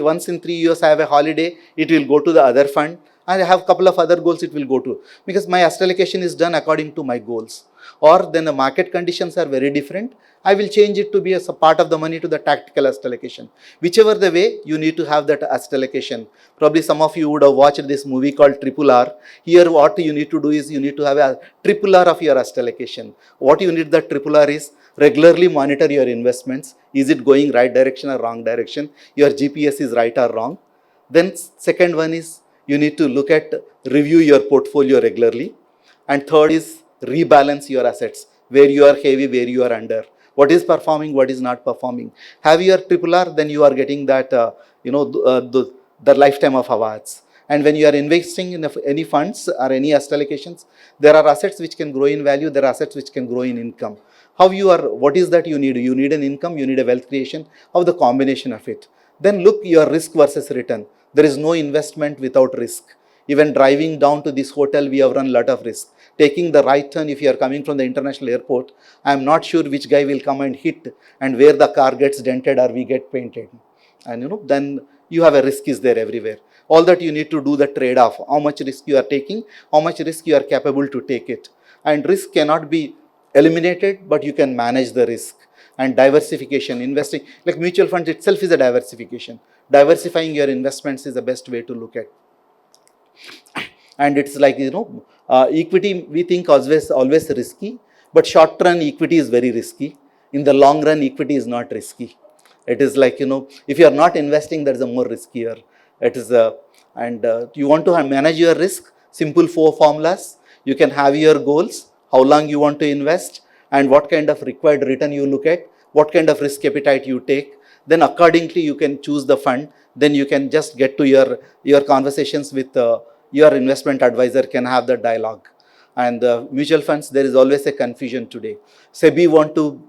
once in 3 years I have a holiday, it will go to the other fund. And I have a couple of other goals it will go to, because my asset allocation is done according to my goals. Or then the market conditions are very different, I will change it to be as a part of the money to the tactical asset allocation. Whichever the way, you need to have that asset allocation. Probably some of you would have watched this movie called Triple R. Here what you need to do is, you need to have a triple R of your asset allocation. What you need that triple R is, regularly monitor your investments. Is it going right direction or wrong direction? Your GPS is right or wrong? Then second one is, you need to review your portfolio regularly. And third is, rebalance your assets, where you are heavy, where you are under. What is performing, what is not performing. Have your triple R, then you are getting that, the lifetime of awards. And when you are investing in any funds or any asset allocations, there are assets which can grow in value, there are assets which can grow in income. What is that you need? You need an income, you need a wealth creation, how the combination of it. Then look your risk versus return. There is no investment without risk. Even driving down to this hotel, we have run a lot of risk. Taking the right turn, if you are coming from the international airport, I am not sure which guy will come and hit, and where the car gets dented or we get painted. And then you have a risk is there everywhere. All that you need to do the trade-off. How much risk you are taking, how much risk you are capable to take it. And risk cannot be eliminated, but you can manage the risk. And diversification, investing, like mutual funds itself is a diversification. Diversifying your investments is the best way to look at. And it's like, equity we think always risky, but short run equity is very risky. In the long run, equity is not risky. It is like, if you are not investing, that is a more riskier. It is you want to manage your risk, simple 4 formulas. You can have your goals, how long you want to invest, and what kind of required return you look at, what kind of risk appetite you take. Then accordingly, you can choose the fund. Then you can just get to your conversations with your investment advisor, can have the dialogue. And mutual funds, there is always a confusion today. SEBI want to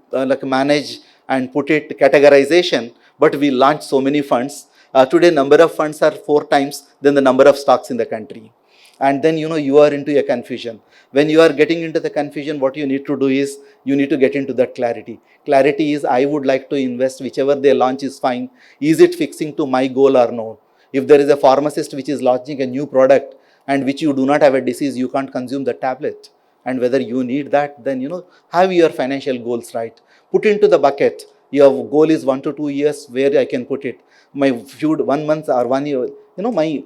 manage and put it categorization, but we launched so many funds. Today, number of funds are 4 times than the number of stocks in the country. And then, you are into a confusion. When you are getting into the confusion, what you need to do is, you need to get into that clarity. Clarity is, I would like to invest, whichever they launch is fine. Is it fixing to my goal or no? If there is a pharmacist which is launching a new product and which you do not have a disease, you can't consume the tablet. And whether you need that, then, have your financial goals right. Put into the bucket. Your goal is 1 to 2 years, where I can put it. My 1 month or 1 year, my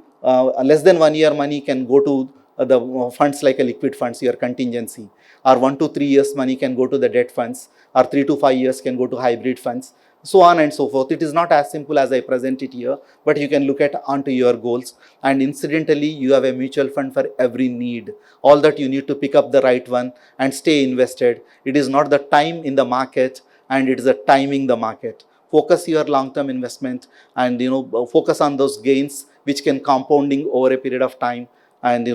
less than 1 year money can go to the funds like a liquid funds, your contingency, or 1 to 3 years money can go to the debt funds, or 3 to 5 years can go to hybrid funds, so on and so forth. It is not as simple as I present it here, but you can look at onto your goals. And incidentally, you have a mutual fund for every need. All that you need to pick up the right one and stay invested. It is not the time in the market, and it is the timing the market. Focus your long-term investment, and focus on those gains which can compounding over a period of time. And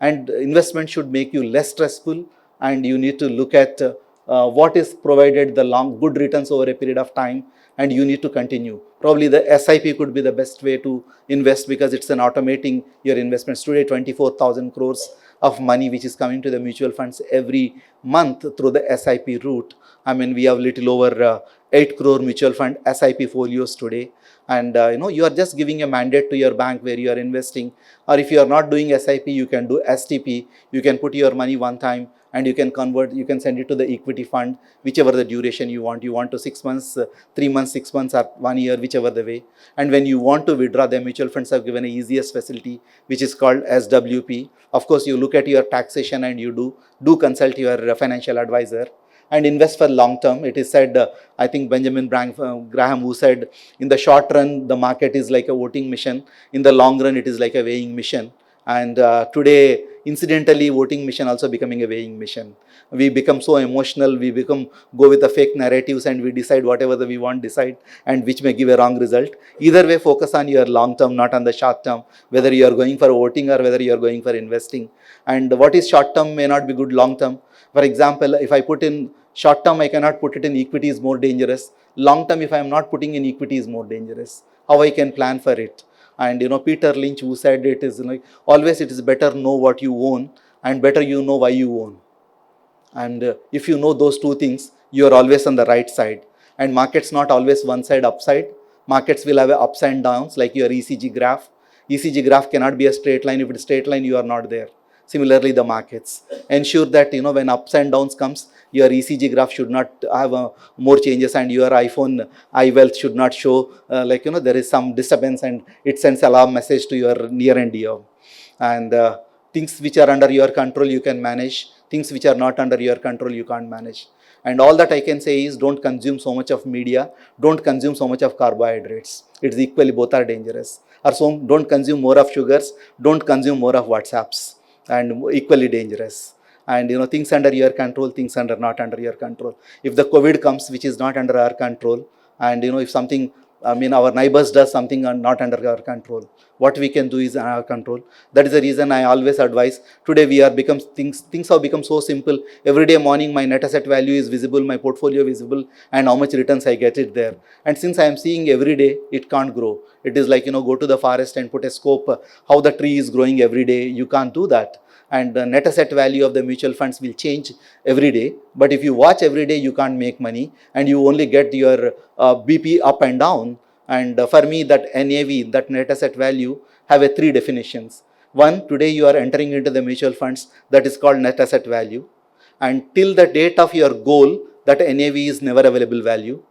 and investment should make you less stressful, and you need to look at what is provided the long good returns over a period of time, and you need to continue. Probably the SIP could be the best way to invest, because it's an automating your investments. Today 24,000 crores of money which is coming to the mutual funds every month through the SIP route. I mean, we have little over 8 crore mutual fund SIP folios today. And you are just giving a mandate to your bank where you are investing. Or if you are not doing SIP, you can do STP. You can put your money one time and you can convert, you can send it to the equity fund, whichever the duration you want. You want to 6 months, 3 months, 6 months, or 1 year, whichever the way. And when you want to withdraw, the mutual funds have given a easiest facility, which is called SWP. Of course, you look at your taxation and you do consult your financial advisor. And invest for long term. It is said, I think Benjamin Graham, who said, in the short run, the market is like a voting machine. In the long run, it is like a weighing machine. And today, incidentally, voting machine also becoming a weighing machine. We become so emotional, we go with the fake narratives, and we decide whatever we want decide, and which may give a wrong result. Either way, focus on your long term, not on the short term, whether you are going for voting or whether you are going for investing. And what is short term may not be good long term. For example, if I put in short term, I cannot put it in equity is more dangerous. Long term, if I am not putting in equity is more dangerous. How I can plan for it? And Peter Lynch, who said it is like always it is better know what you own and better you know why you own. And if you know those two things, you are always on the right side. And markets not always one side upside. Markets will have ups and downs like your ECG graph. ECG graph cannot be a straight line. If it is straight line, you are not there. Similarly, the markets. Ensure that when ups and downs comes, your ECG graph should not have more changes, and your iPhone iWealth should not show there is some disturbance and it sends alarm message to your near and dear. And things which are under your control you can manage. Things which are not under your control you can't manage. And all that I can say is don't consume so much of media, don't consume so much of carbohydrates. It's equally, both are dangerous. Or so don't consume more of sugars, don't consume more of WhatsApps, and equally dangerous. And things under your control, things not under your control. If the COVID comes, which is not under our control, and if something, our neighbors does something not under our control, what we can do is under our control. That is the reason I always advise. Today we are things have become so simple. Every day morning my net asset value is visible, my portfolio visible, and how much returns I get it there. And since I am seeing every day, it can't grow. It is like go to the forest and put a scope how the tree is growing every day. You can't do that. And the net asset value of the mutual funds will change every day. But if you watch every day, you can't make money, and you only get your BP up and down. And for me, that NAV, that net asset value, have a 3 definitions. One, today you are entering into the mutual funds, that is called net asset value. And till the date of your goal, that NAV is never available value.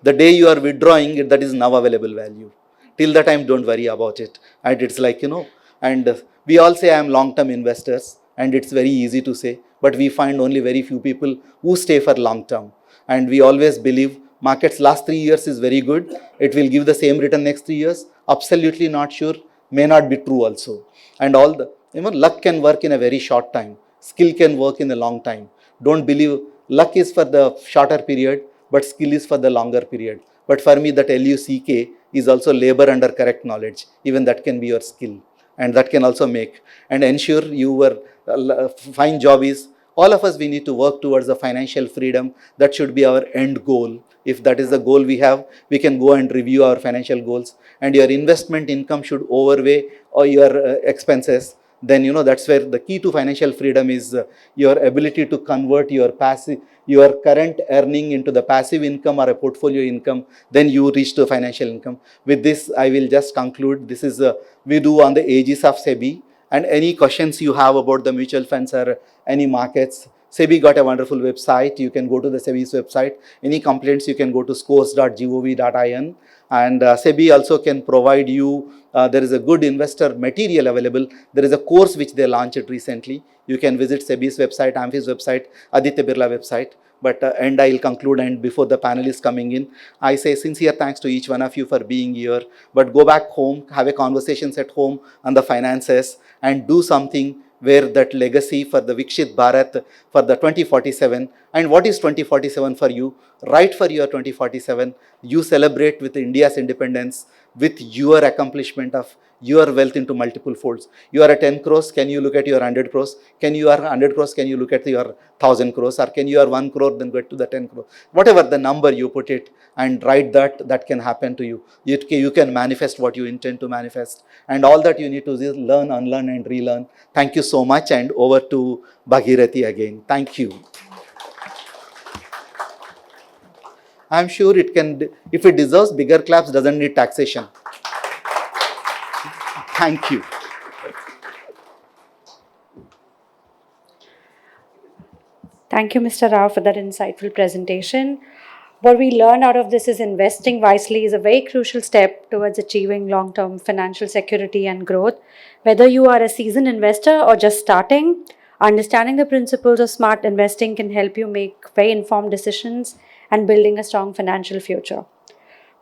The day you are withdrawing it, that is now available value. Till the time, don't worry about it. And it's like, and we all say I am long-term investors, and it's very easy to say, but we find only very few people who stay for long-term. And we always believe markets last 3 years is very good. It will give the same return next 3 years. Absolutely not sure. May not be true also. And all the, luck can work in a very short time. Skill can work in a long time. Don't believe luck is for the shorter period, but skill is for the longer period. But for me, that LUCK is also labor under correct knowledge. Even that can be your skill. And that can also make and ensure your fine job is, all of us, we need to work towards the financial freedom. That should be our end goal. If that is the goal we have, we can go and review our financial goals, and your investment income should overweigh all your expenses. Then that's where the key to financial freedom is your ability to convert your current earning into the passive income or a portfolio income. Then you reach to financial income. With this, I will just conclude. This is we do on the aegis of SEBI. And any questions you have about the mutual funds or any markets, SEBI got a wonderful website. You can go to the SEBI's website. Any complaints, you can go to scores.gov.in. And SEBI also can provide you There is a good investor material available. There is a course which they launched recently. You can visit SEBI's website, AMFI's website, Aditya Birla website. But and I'll conclude, and before the panel is coming in, I say sincere thanks to each one of you for being here. But go back home, have a conversations at home on the finances, and do something where that legacy for the Vikshit Bharat for the 2047. And what is 2047 for you? Right for your 2047, you celebrate with India's independence, with your accomplishment of your wealth into multiple folds. You are at 10 crores, can you look at your 100 crores? Can you are 100 crores, can you look at your 1000 crores? Or can you are 1 crore, then get to the 10 crores? Whatever the number you put it and write that can happen to you. You can manifest what you intend to manifest. And all that you need to do is learn, unlearn and relearn. Thank you so much, and over to Bhagirathi again. Thank you. I'm sure it can, if it deserves bigger claps, doesn't need taxation. Thank you. Thank you, Mr. Rao, for that insightful presentation. What we learn out of this is investing wisely is a very crucial step towards achieving long-term financial security and growth. Whether you are a seasoned investor or just starting, understanding the principles of smart investing can help you make very informed decisions and building a strong financial future.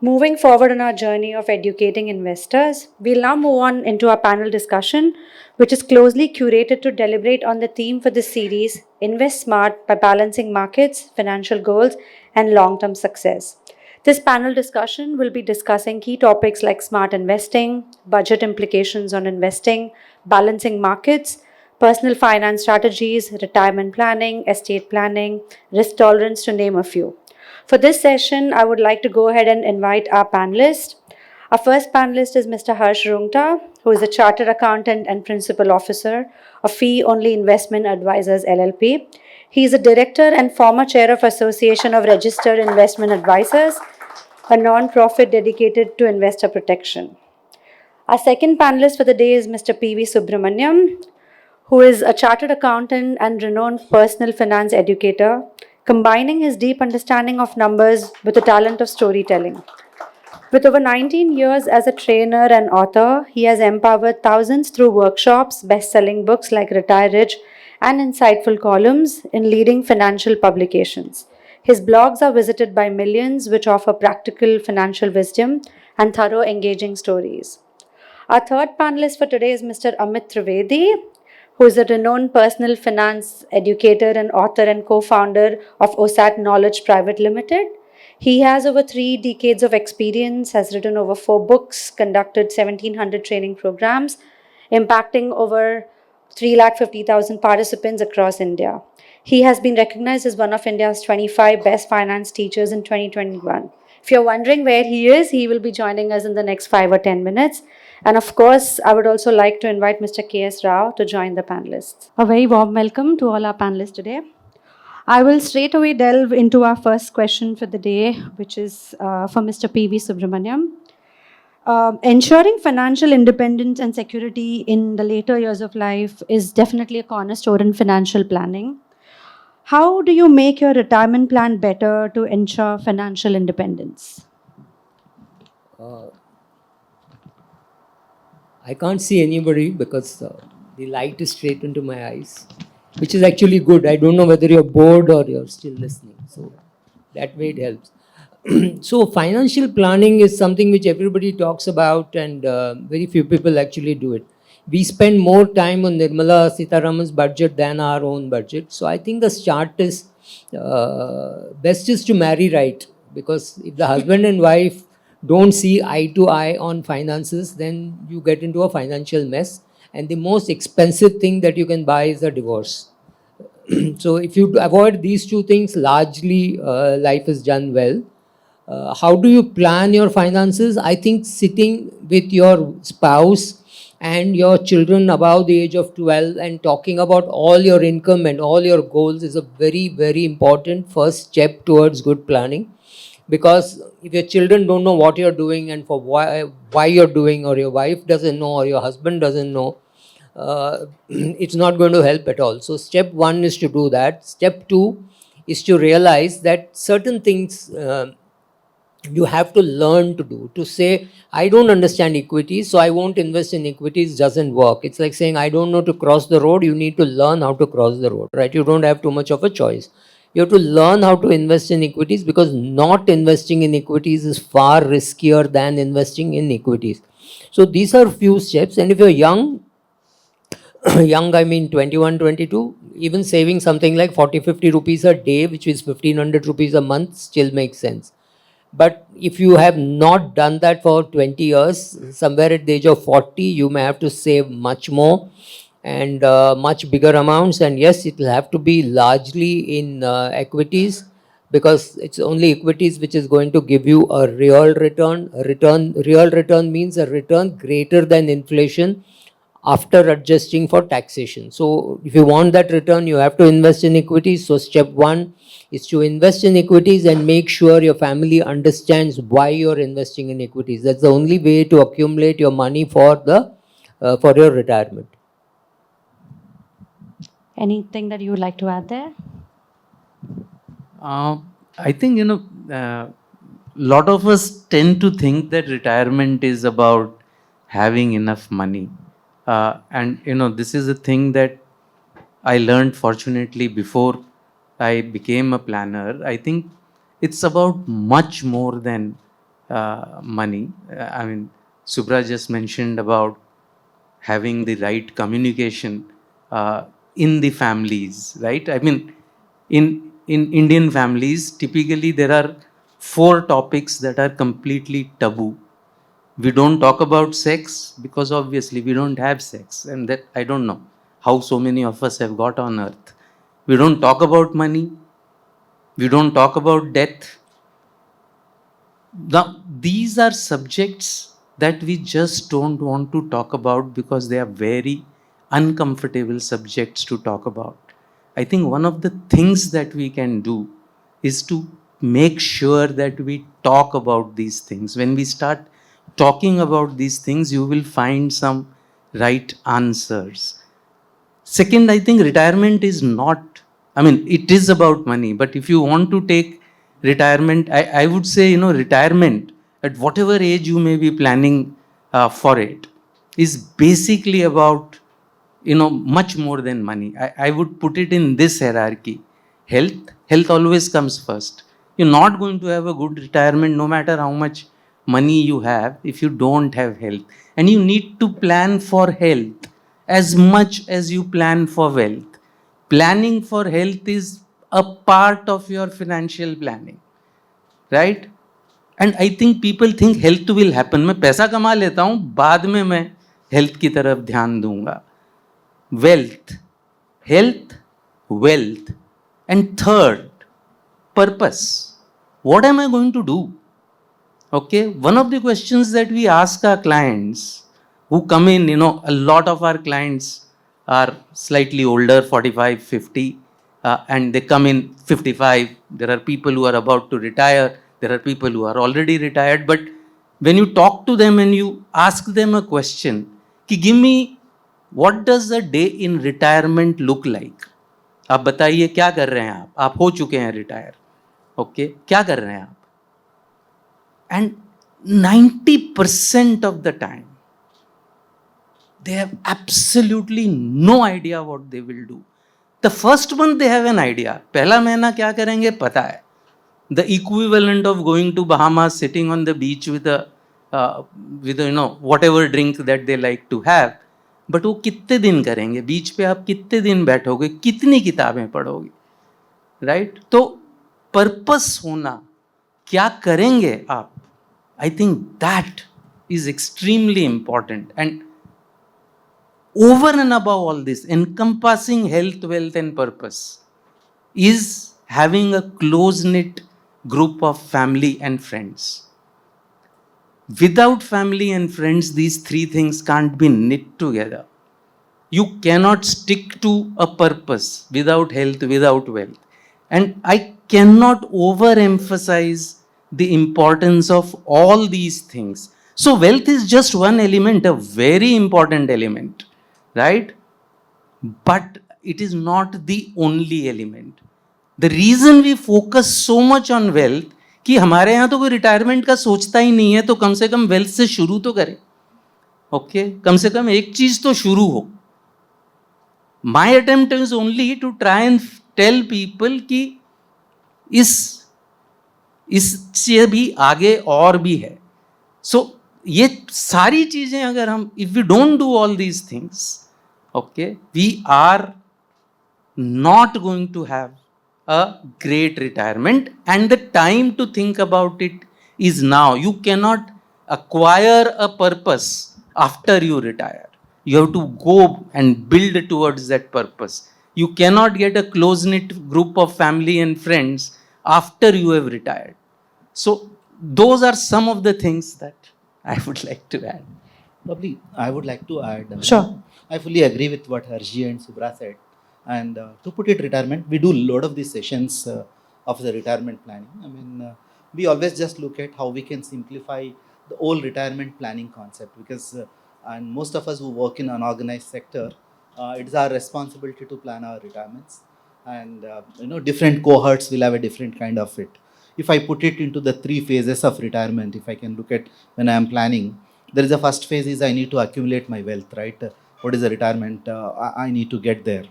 Moving forward on our journey of educating investors, we'll now move on into our panel discussion, which is closely curated to deliberate on the theme for this series, Invest Smart by Balancing Markets, Financial Goals, and Long-Term Success. This panel discussion will be discussing key topics like smart investing, budget implications on investing, balancing markets, personal finance strategies, retirement planning, estate planning, risk tolerance, to name a few. For this session, I would like to go ahead and invite our panelists. Our first panelist is Mr. Harsh Rungta, who is a Chartered Accountant and Principal Officer of Fee Only Investment Advisors LLP. He is a Director and former Chair of Association of Registered Investment Advisors, a non-profit dedicated to investor protection. Our second panelist for the day is Mr. P.V. Subramaniam, who is a Chartered Accountant and renowned personal finance educator, combining his deep understanding of numbers with the talent of storytelling. With over 19 years as a trainer and author, he has empowered thousands through workshops, best-selling books like Retire Rich, and insightful columns in leading financial publications. His blogs are visited by millions, which offer practical financial wisdom and thorough, engaging stories. Our third panelist for today is Mr. Amit Trivedi, who is a renowned personal finance educator and author and co-founder of OSAT Knowledge Private Limited. He has over 3 decades of experience, has written over 4 books, conducted 1,700 training programs, impacting over 350,000 participants across India. He has been recognized as one of India's 25 best finance teachers in 2021. If you're wondering where he is, he will be joining us in the next 5 or 10 minutes. And of course, I would also like to invite Mr. K.S. Rao to join the panelists. A very warm welcome to all our panelists today. I will straight away delve into our first question for the day, which is for Mr. P.V. Subramaniam. Ensuring financial independence and security in the later years of life is definitely a cornerstone in financial planning. How do you make your retirement plan better to ensure financial independence? I can't see anybody because the light is straight into my eyes, which is actually good. I don't know whether you're bored or you're still listening. So that way it helps. So financial planning is something which everybody talks about, and very few people actually do it. We spend more time on Nirmala Sitharaman's budget than our own budget. So I think the start is best is to marry right, because if the husband and wife don't see eye to eye on finances, then you get into a financial mess. And the most expensive thing that you can buy is a divorce. So if you avoid these two things, largely life is done well. How do you plan your finances? I think sitting with your spouse and your children above the age of 12 and talking about all your income and all your goals is a very, very important first step towards good planning. Because if your children don't know what you're doing and for why you're doing, or your wife doesn't know, or your husband doesn't know, it's not going to help at all. So step 1 is to do that. Step 2 is to realize that certain things you have to learn to do. To say, I don't understand equities, so I won't invest in equities doesn't work. It's like saying, I don't know to cross the road. You need to learn how to cross the road, right? You don't have too much of a choice. You have to learn how to invest in equities, because not investing in equities is far riskier than investing in equities. So these are few steps. And if you're young, young, I mean 21, 22, even saving something like 40, 50 rupees a day, which is 1500 rupees a month, still makes sense. But if you have not done that for 20 years, somewhere at the age of 40, you may have to save much more and much bigger amounts. And yes, it will have to be largely in equities, because it's only equities which is going to give you a real return. Real return means a return greater than inflation after adjusting for taxation. So if you want that return, you have to invest in equities. So step one is to invest in equities and make sure your family understands why you're investing in equities. That's the only way to accumulate your money for the for your retirement. Anything that you would like to add there? I think, lot of us tend to think that retirement is about having enough money. And, this is a thing that I learned fortunately before I became a planner. I think it's about much more than money. I mean, Subra just mentioned about having the right communication in the families, right? I mean, in Indian families, typically there are four topics that are completely taboo. We don't talk about sex because obviously we don't have sex, and that I don't know how so many of us have got on earth. We don't talk about money. We don't talk about death. Now, these are subjects that we just don't want to talk about because they are very uncomfortable subjects to talk about. I think one of the things that we can do is to make sure that we talk about these things. When we start talking about these things, you will find some right answers. Second, I think retirement is not, I mean, it is about money, but if you want to take retirement, I would say, retirement at whatever age you may be planning for it is basically about, much more than money. I would put it in this hierarchy. Health always comes first. You're not going to have a good retirement no matter how much money you have if you don't have health. And you need to plan for health as much as you plan for wealth. Planning for health is a part of your financial planning, right? And I think people think health will happen. मैं पैसा कमा लेता हूँ, बाद में मैं health की तरफ ध्यान दूंगा. Wealth, health, wealth, and third, purpose. What am I going to do? Okay, one of the questions that we ask our clients who come in, a lot of our clients are slightly older, 45, 50, and they come in 55. There are people who are about to retire. There are people who are already retired. But when you talk to them and you ask them a question, कि give me, what does a day in retirement look like? आप बताइए क्या कर रहे हैं आप हो चुके हैं रिटायर, ओके, क्या कर रहे हैं आप? And 90% of the time, they have absolutely no idea what they will do. The first month they have an idea. पहला महीना क्या करेंगे पता है. The equivalent of going to Bahamas, sitting on the beach with a whatever drink that they like to have. But वो कितने दिन करेंगे? बीच पे आप कितने दिन बैठोगे? कितनी किताबें पढ़ोगे? राइट? तो पर्पस होना, क्या करेंगे आप? I think that is extremely important. And over and above all this, encompassing health, wealth, and purpose is having a close-knit group of family and friends. Without family and friends, these three things can't be knit together. You cannot stick to a purpose without health, without wealth. And I cannot overemphasize the importance of all these things. So wealth is just one element, a very important element, right? But it is not the only element. The reason we focus so much on wealth कि हमारे यहाँ तो कोई retirement का सोचता ही नहीं है, तो कम से कम वेल्थ से शुरू तो करें. ओके, कम से कम एक चीज तो शुरू हो. My attempt is only to try and tell people कि इससे भी आगे और भी है. सो ये सारी चीजें अगर हम, if we don't do all these things, okay, we are not going to have a great retirement, and the time to think about it is now. You cannot acquire a purpose after you retire. You have to go and build towards that purpose. You cannot get a close knit group of family and friends after you have retired. So those are some of the things that I would like to add. Probably I would like to add. Sure. I fully agree with what Harji and Subra said. And to put it, retirement, we do a lot of these sessions of the retirement planning. I mean, we always just look at how we can simplify the whole retirement planning concept, because and most of us who work in unorganized sector, it is our responsibility to plan our retirements. And different cohorts will have a different kind of it. If I put it into the 3 phases of retirement, if I can look at when I am planning, there is a first phase is I need to accumulate my wealth, right? What is the retirement I need to get there?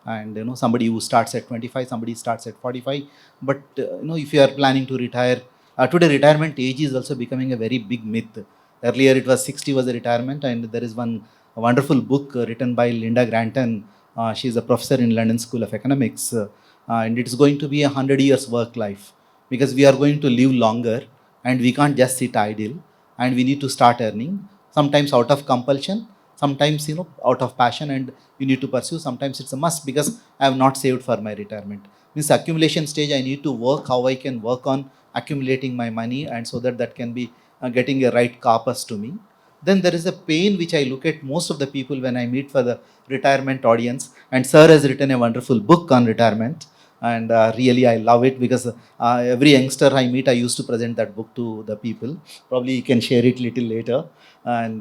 And somebody who starts at 25, somebody starts at 45. But if you are planning to retire, today retirement age is also becoming a very big myth. Earlier it was 60 was a retirement, and there is one wonderful book written by Linda Granton. She is a professor in London School of Economics, and it is going to be 100 years work life, because we are going to live longer, and we can't just sit idle, and we need to start earning, sometimes out of compulsion, sometimes out of passion, and you need to pursue. Sometimes it's a must because I have not saved for my retirement. Means accumulation stage, I need to work how I can work on accumulating my money, and so that can be getting a right corpus to me. Then there is a pain which I look at most of the people when I meet for the retirement audience, and sir has written a wonderful book on retirement, and really I love it, because every youngster I meet, I used to present that book to the people. Probably you can share it little later. And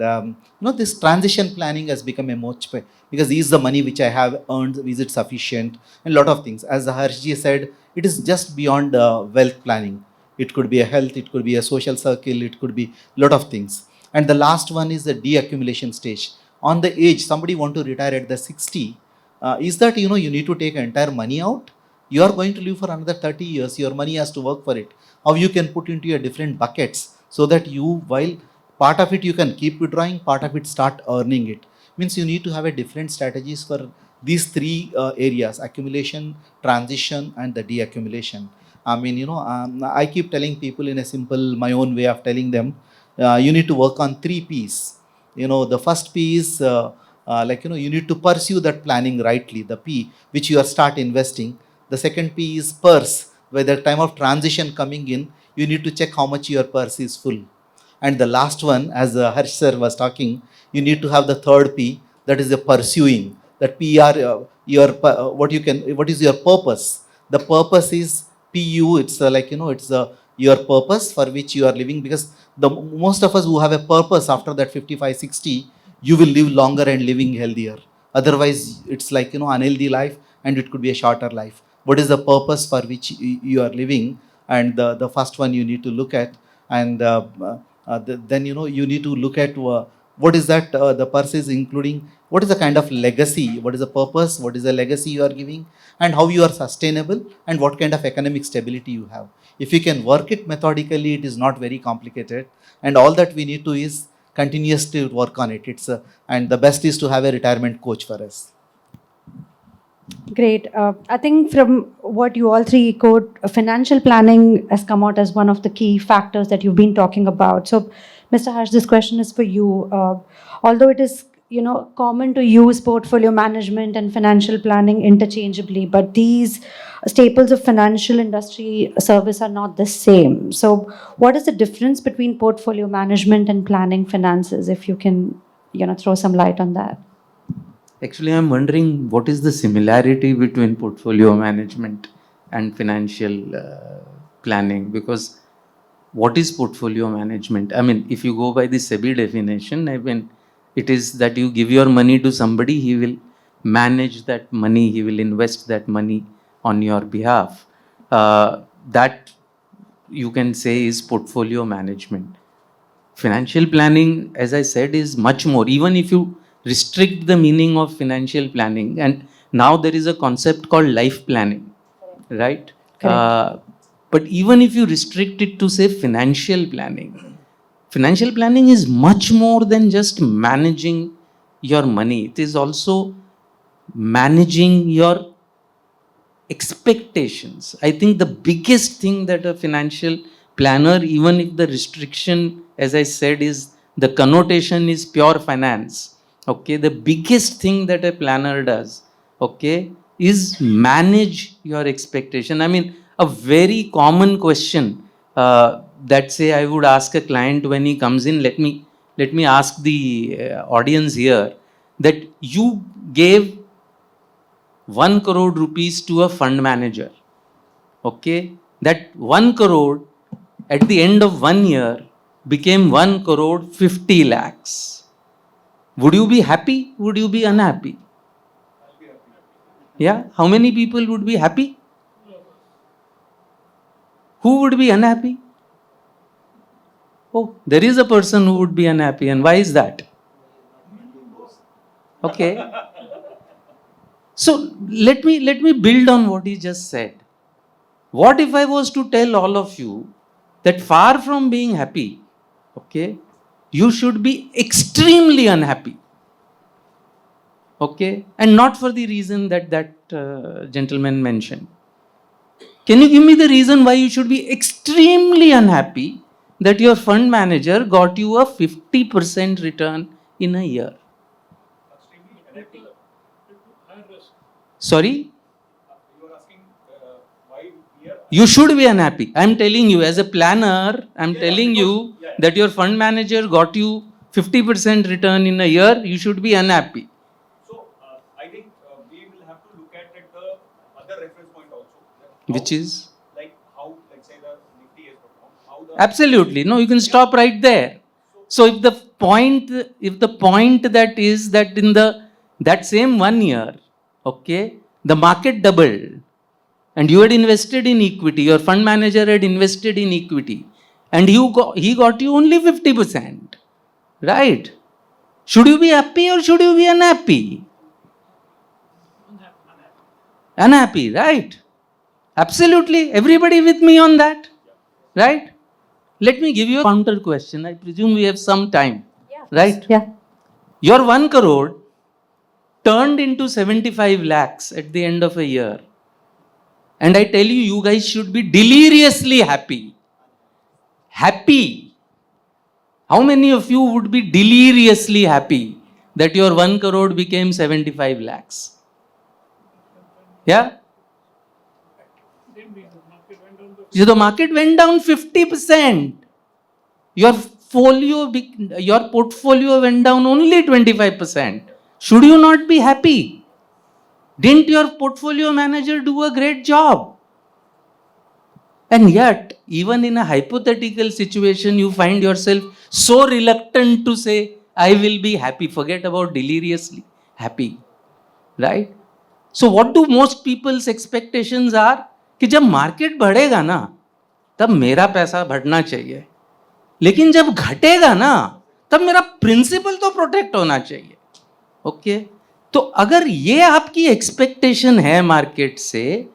this transition planning has become a much, because is the money which I have earned, is it sufficient, and a lot of things. As Harshji said, it is just beyond wealth planning. It could be a health, it could be a social circle, it could be a lot of things. And the last one is the deaccumulation stage. On the age, somebody want to retire at the 60, is that you need to take entire money out. You are going to live for another 30 years, your money has to work for it. How you can put into your different buckets, so that you, while part of it you can keep withdrawing, part of it start earning it. Means you need to have a different strategies for these 3 areas: accumulation, transition, and the deaccumulation. I mean, I keep telling people in a simple, my own way of telling them, you need to work on 3 P's. The first P is you need to pursue that planning rightly, the P which you are start investing. The second P is purse, where the time of transition coming in, you need to check how much your purse is full. And the last one, as Harsh sir was talking, you need to have the third P, that is the pursuing. That PR, what is your purpose? The purpose is PU. It's it's your purpose for which you are living, because the most of us who have a purpose after that 55, 60, you will live longer and living healthier. Otherwise, it's unhealthy life, and it could be a shorter life. What is the purpose for which you are living? And the first one you need to look at. And then you need to look at what is that the purse is including, what is the kind of legacy, what is the purpose, what is the legacy you are giving, and how you are sustainable, and what kind of economic stability you have. If you can work it methodically, it is not very complicated, and all that we need to is continuously work on it. And the best is to have a retirement coach for us. Great. I think from what you all three echoed, financial planning has come out as one of the key factors that you've been talking about. So, Mr. Harsh, this question is for you. Although it is, common to use portfolio management and financial planning interchangeably, but these staples of financial industry service are not the same. So, what is the difference between portfolio management and planning finances? If you can, throw some light on that. Actually, I'm wondering what is the similarity between portfolio management and financial planning, because what is portfolio management? I mean, if you go by the SEBI definition, I mean, it is that you give your money to somebody, he will manage that money, he will invest that money on your behalf. That you can say is portfolio management. Financial planning, as I said, is much more. Even if you restrict the meaning of financial planning, and now there is a concept called life planning, right? But even if you restrict it to say financial planning is much more than just managing your money. It is also managing your expectations. I think the biggest thing that a financial planner, even if the restriction, as I said, is the connotation is pure finance, okay, the biggest thing that a planner does, okay, is manage your expectation. I mean, a very common question that say I would ask a client when he comes in, let me ask the audience here, that you gave 1 crore rupees to a fund manager. Okay, that 1 crore at the end of 1 year became 1 crore 50 lakhs. Would you be happy? Would you be unhappy? Yeah, how many people would be happy? Who would be unhappy? Oh, there is a person who would be unhappy, and why is that? Okay. So let me build on what he just said. What if I was to tell all of you that far from being happy, okay, you should be extremely unhappy, okay, and not for the reason that gentleman mentioned. Can you give me the reason why you should be extremely unhappy that your fund manager got you a 50% return in a year? Sorry? You should be unhappy. I'm telling you, as a planner, I'm telling you that your fund manager got you 50% return in a year, you should be unhappy. So, I think we will have to look at it the other reference point also. Which is? Like how, let's say, the Nifty has performed. How the Absolutely. No, you can stop right there. So if the point that is that in that same 1 year, okay, the market doubled, and you had invested in equity, your fund manager had invested in equity, and he got you only 50%, right? Should you be happy or should you be unhappy? Unhappy, right? Absolutely. Everybody with me on that, right? Let me give you a counter question. I presume we have some time, right? Yeah. Your 1 crore turned into 75 lakhs at the end of a year. And I tell you, you guys should be deliriously happy. Happy. How many of you would be deliriously happy that your 1 crore became 75 lakhs? Yeah? So the market went down 50%. Your portfolio went down only 25%. Should you not be happy? Didn't your portfolio manager do a great job? And yet, even in a hypothetical situation, you find yourself so reluctant to say, I will be happy. Forget about deliriously happy. Right? So what do most people's expectations are? कि जब market बढ़ेगा ना, तब मेरा पैसा बढ़ना चाहिए. लेकिन जब घटेगा ना, तब मेरा प्रिंसिपल तो प्रोटेक्ट होना चाहिए. ओके, तो अगर ये आपकी एक्सपेक्टेशन है मार्केट से,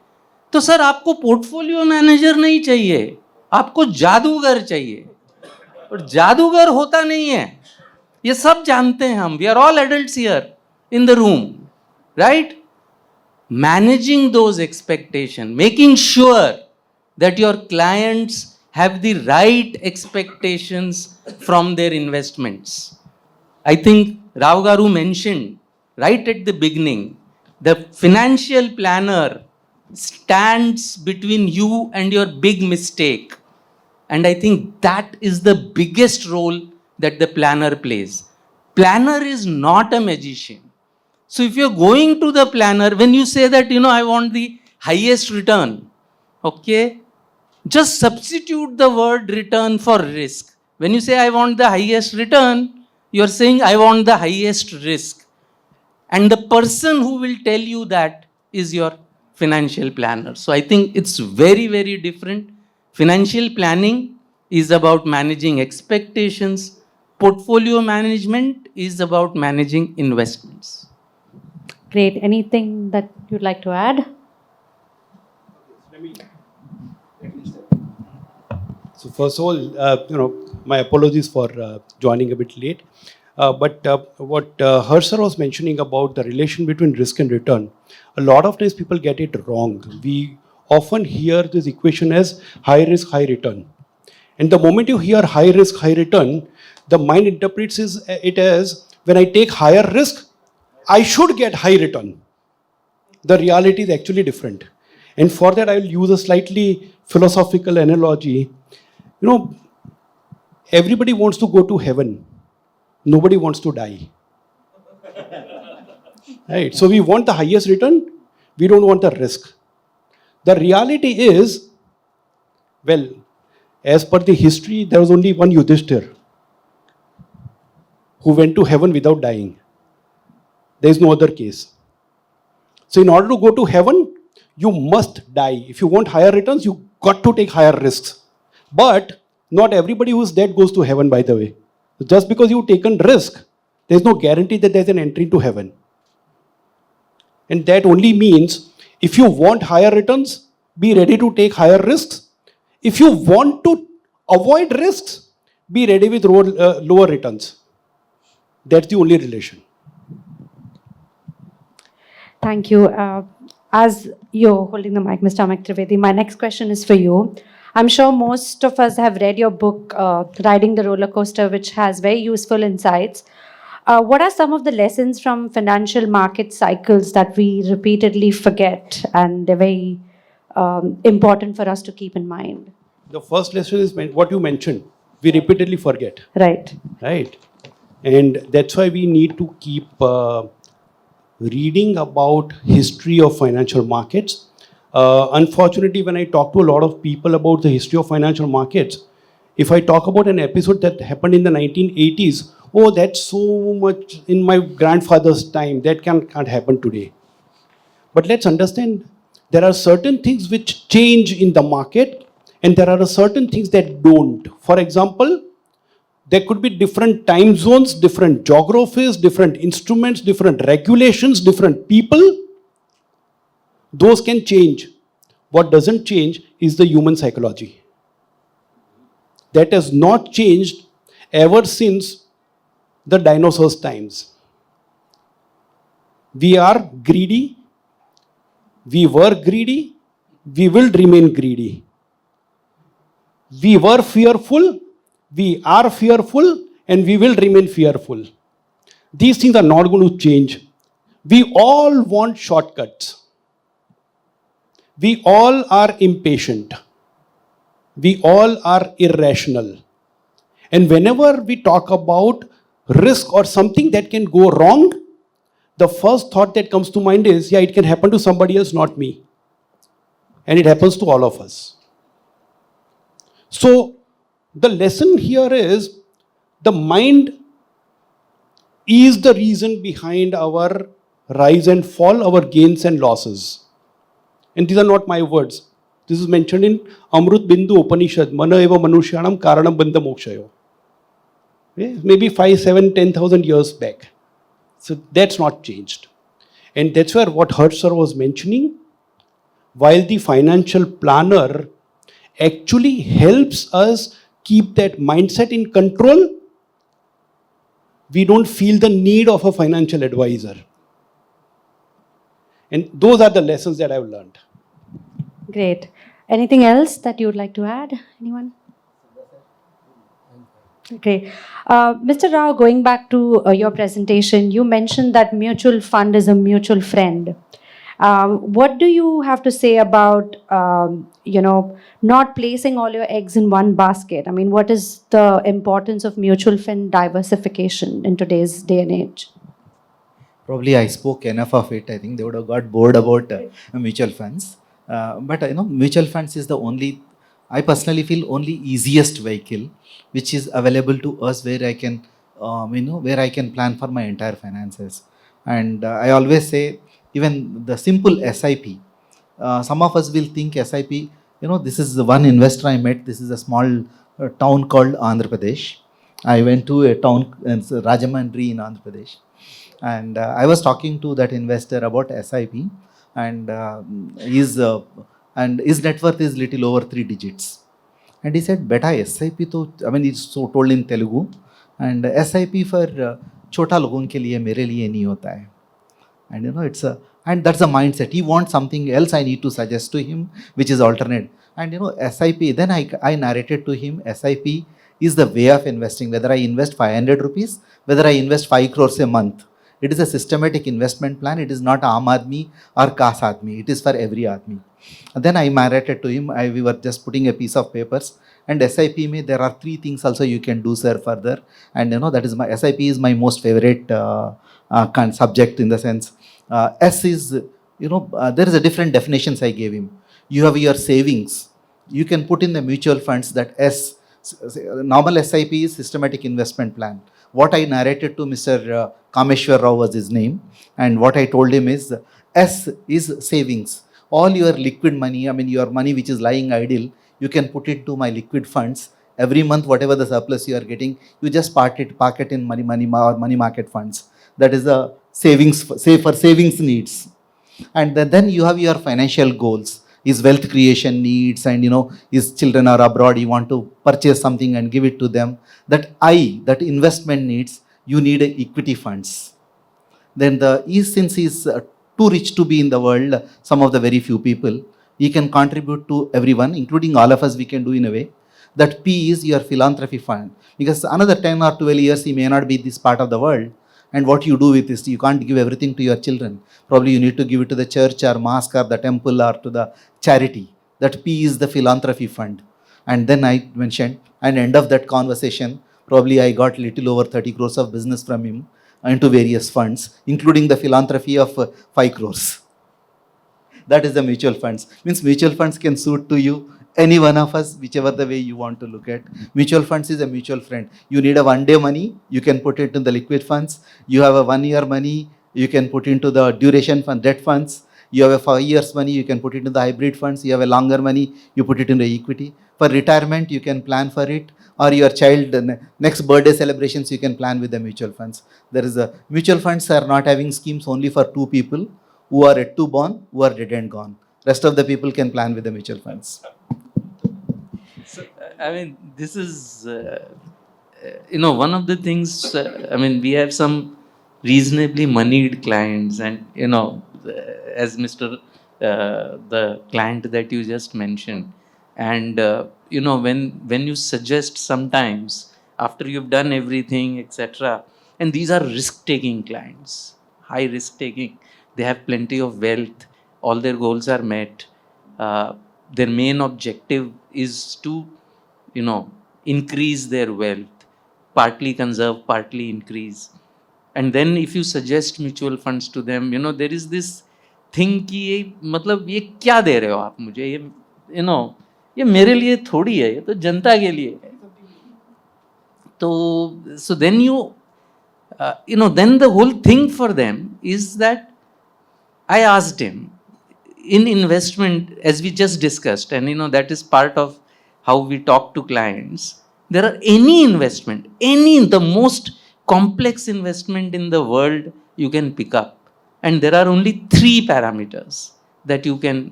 तो सर आपको पोर्टफोलियो मैनेजर नहीं चाहिए, आपको जादूगर चाहिए. और जादूगर होता नहीं है, ये सब जानते हैं हम. We are all adults here in the room, right? Managing those expectation, making sure that your clients have the right expectations from their investments. I think Rao Garu mentioned right at the beginning, the financial planner stands between you and your big mistake. And I think that is the biggest role that the planner plays. Planner is not a magician. So if you're going to the planner, when you say that, I want the highest return, okay, just substitute the word return for risk. When you say I want the highest return, you're saying I want the highest risk. And the person who will tell you that is your financial planner. So I think it's very, very different. Financial planning is about managing expectations. Portfolio management is about managing investments. Great. Anything that you'd like to add? So first of all, my apologies for joining a bit late. But what Harsha was mentioning about the relation between risk and return, a lot of times people get it wrong. We often hear this equation as high risk, high return. And the moment you hear high risk, high return, the mind interprets it as when I take higher risk, I should get high return. The reality is actually different. And for that, I will use a slightly philosophical analogy. Everybody wants to go to heaven. Nobody wants to die. Right? So we want the highest return. We don't want the risk. The reality is, well, as per the history, there was only one Yudhishthir who went to heaven without dying. There is no other case. So in order to go to heaven, you must die. If you want higher returns, you got to take higher risks. But not everybody who is dead goes to heaven, by the way. Just because you've taken risk, there is no guarantee that there is an entry to heaven. And that only means if you want higher returns, be ready to take higher risks. If you want to avoid risks, be ready with lower returns. That's the only relation. Thank you. As you're holding the mic, Mr. Amit Trivedi, my next question is for you. I'm sure most of us have read your book, Riding the Roller Coaster, which has very useful insights. What are some of the lessons from financial market cycles that we repeatedly forget and they're very important for us to keep in mind? The first lesson is what you mentioned. We repeatedly forget. Right. Right. And that's why we need to keep reading about history of financial markets. Unfortunately, when I talk to a lot of people about the history of financial markets, if I talk about an episode that happened in the 1980s, oh, that's so much in my grandfather's time, that can't happen today. But let's understand, there are certain things which change in the market and there are certain things that don't. For example, there could be different time zones, different geographies, different instruments, different regulations, different people. Those can change. What doesn't change is the human psychology. That has not changed ever since the dinosaurs' times. We are greedy. We were greedy. We will remain greedy. We were fearful. We are fearful. And we will remain fearful. These things are not going to change. We all want shortcuts. We all are impatient. We all are irrational. And whenever we talk about risk or something that can go wrong, the first thought that comes to mind is, yeah, it can happen to somebody else, not me. And it happens to all of us. So the lesson here is the mind is the reason behind our rise and fall, our gains and losses. And these are not my words. This is mentioned in Amrut Bindu Upanishad, Mana eva manushyanam karanam bandha mokshayo. Maybe 5, 7, 10,000 years back. So that's not changed. And that's where what Harsha was mentioning, while the financial planner actually helps us keep that mindset in control, we don't feel the need of a financial advisor. And those are the lessons that I've learned. Great. Anything else that you would like to add? Anyone? Okay. Mr. Rao, going back to your presentation, you mentioned that mutual fund is a mutual friend. What do you have to say about, not placing all your eggs in one basket? I mean, what is the importance of mutual fund diversification in today's day and age? Probably I spoke enough of it. I think they would have got bored about mutual funds. But mutual funds is the only, I personally feel, only easiest vehicle which is available to us where I can, where I can plan for my entire finances. And I always say, even the simple SIP, some of us will think SIP, this is the one investor I met. This is a small town called Andhra Pradesh. I went to a town, Rajamandri in Andhra Pradesh. And I was talking to that investor about SIP, and his net worth is little over 3 digits. And he said, "Beta SIP to," I mean, he's so told in Telugu, and SIP for chota logon ke liye, mere liye nahi hota hai. And and that's a mindset. He wants something else. I need to suggest to him, which is alternate. And SIP. Then I narrated to him, SIP is the way of investing. Whether I invest 500 rupees, whether I invest 5 crores a month, it is a systematic investment plan. It is not Aam Aadmi or Khas Aadmi. It is for every Aadmi. And then I narrated to him. We were just putting a piece of papers. And SIP me, there are 3 things also you can do, sir, further. And that is my SIP is my most favorite subject, in the sense. S is, there is a different definitions I gave him. You have your savings. You can put in the mutual funds. That S, normal SIP is systematic investment plan. What I narrated to Mr. Kameshwar Rao was his name. And what I told him is, S is savings. All your liquid money, I mean your money which is lying idle, you can put it to my liquid funds. Every month, whatever the surplus you are getting, you just park it in money or money market funds. That is the savings, for savings needs. And then you have your financial goals, his wealth creation needs, and his children are abroad, you want to purchase something and give it to them. That investment needs, you need equity funds. Then since he is too rich to be in the world, some of the very few people, he can contribute to everyone, including all of us, we can do in a way. That P is your philanthropy fund. Because another 10 or 12 years, he may not be this part of the world. And what you do with this, you can't give everything to your children. Probably you need to give it to the church or mosque or the temple or to the charity. That P is the philanthropy fund. And then I mentioned, and end of that conversation, probably I got little over 30 crores of business from him into various funds, including the philanthropy of 5 crores. That is the mutual funds. Means mutual funds can suit to you, any one of us, whichever the way you want to look at. Mutual funds is a mutual friend. You need a 1-day money, you can put it in the liquid funds. You have a 1-year money, you can put into the duration fund, debt funds. You have a 5 years money, you can put it into the hybrid funds. You have a longer money, you put it in the equity. For retirement, you can plan for it. Or your child next birthday celebrations, you can plan with the mutual funds. There is a mutual funds are not having schemes only for 2 people who are yet to born, who are dead and gone. Rest of the people can plan with the mutual funds. I mean, this is, one of the things, we have some reasonably moneyed clients, and, as Mr. The client that you just mentioned, and, when you suggest sometimes, after you've done everything, etc., and these are risk-taking clients, high risk-taking, they have plenty of wealth, all their goals are met, their main objective is to increase their wealth, partly conserve, partly increase. And then if you suggest mutual funds to them, there is this thing कि ये मतलब ये क्या दे रहे हो आप मुझे, ये मेरे लिए थोड़ी है, ये तो जनता के लिए है. तो so then then the whole thing for them is that I asked him, in investment, as we just discussed, and that is part of how we talk to clients, there are any investment, the most complex investment in the world you can pick up, and there are only 3 parameters that you can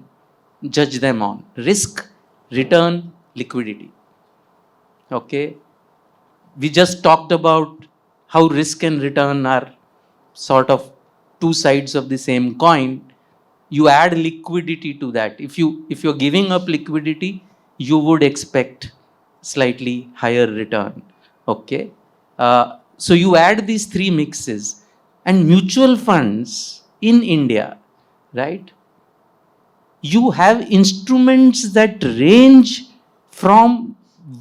judge them on: risk, return, liquidity. Okay, we just talked about how risk and return are sort of 2 sides of the same coin. You add liquidity to that. If you're giving up liquidity, you would expect slightly higher return. Okay, so you add these 3 mixes, and mutual funds in India, right? You have instruments that range from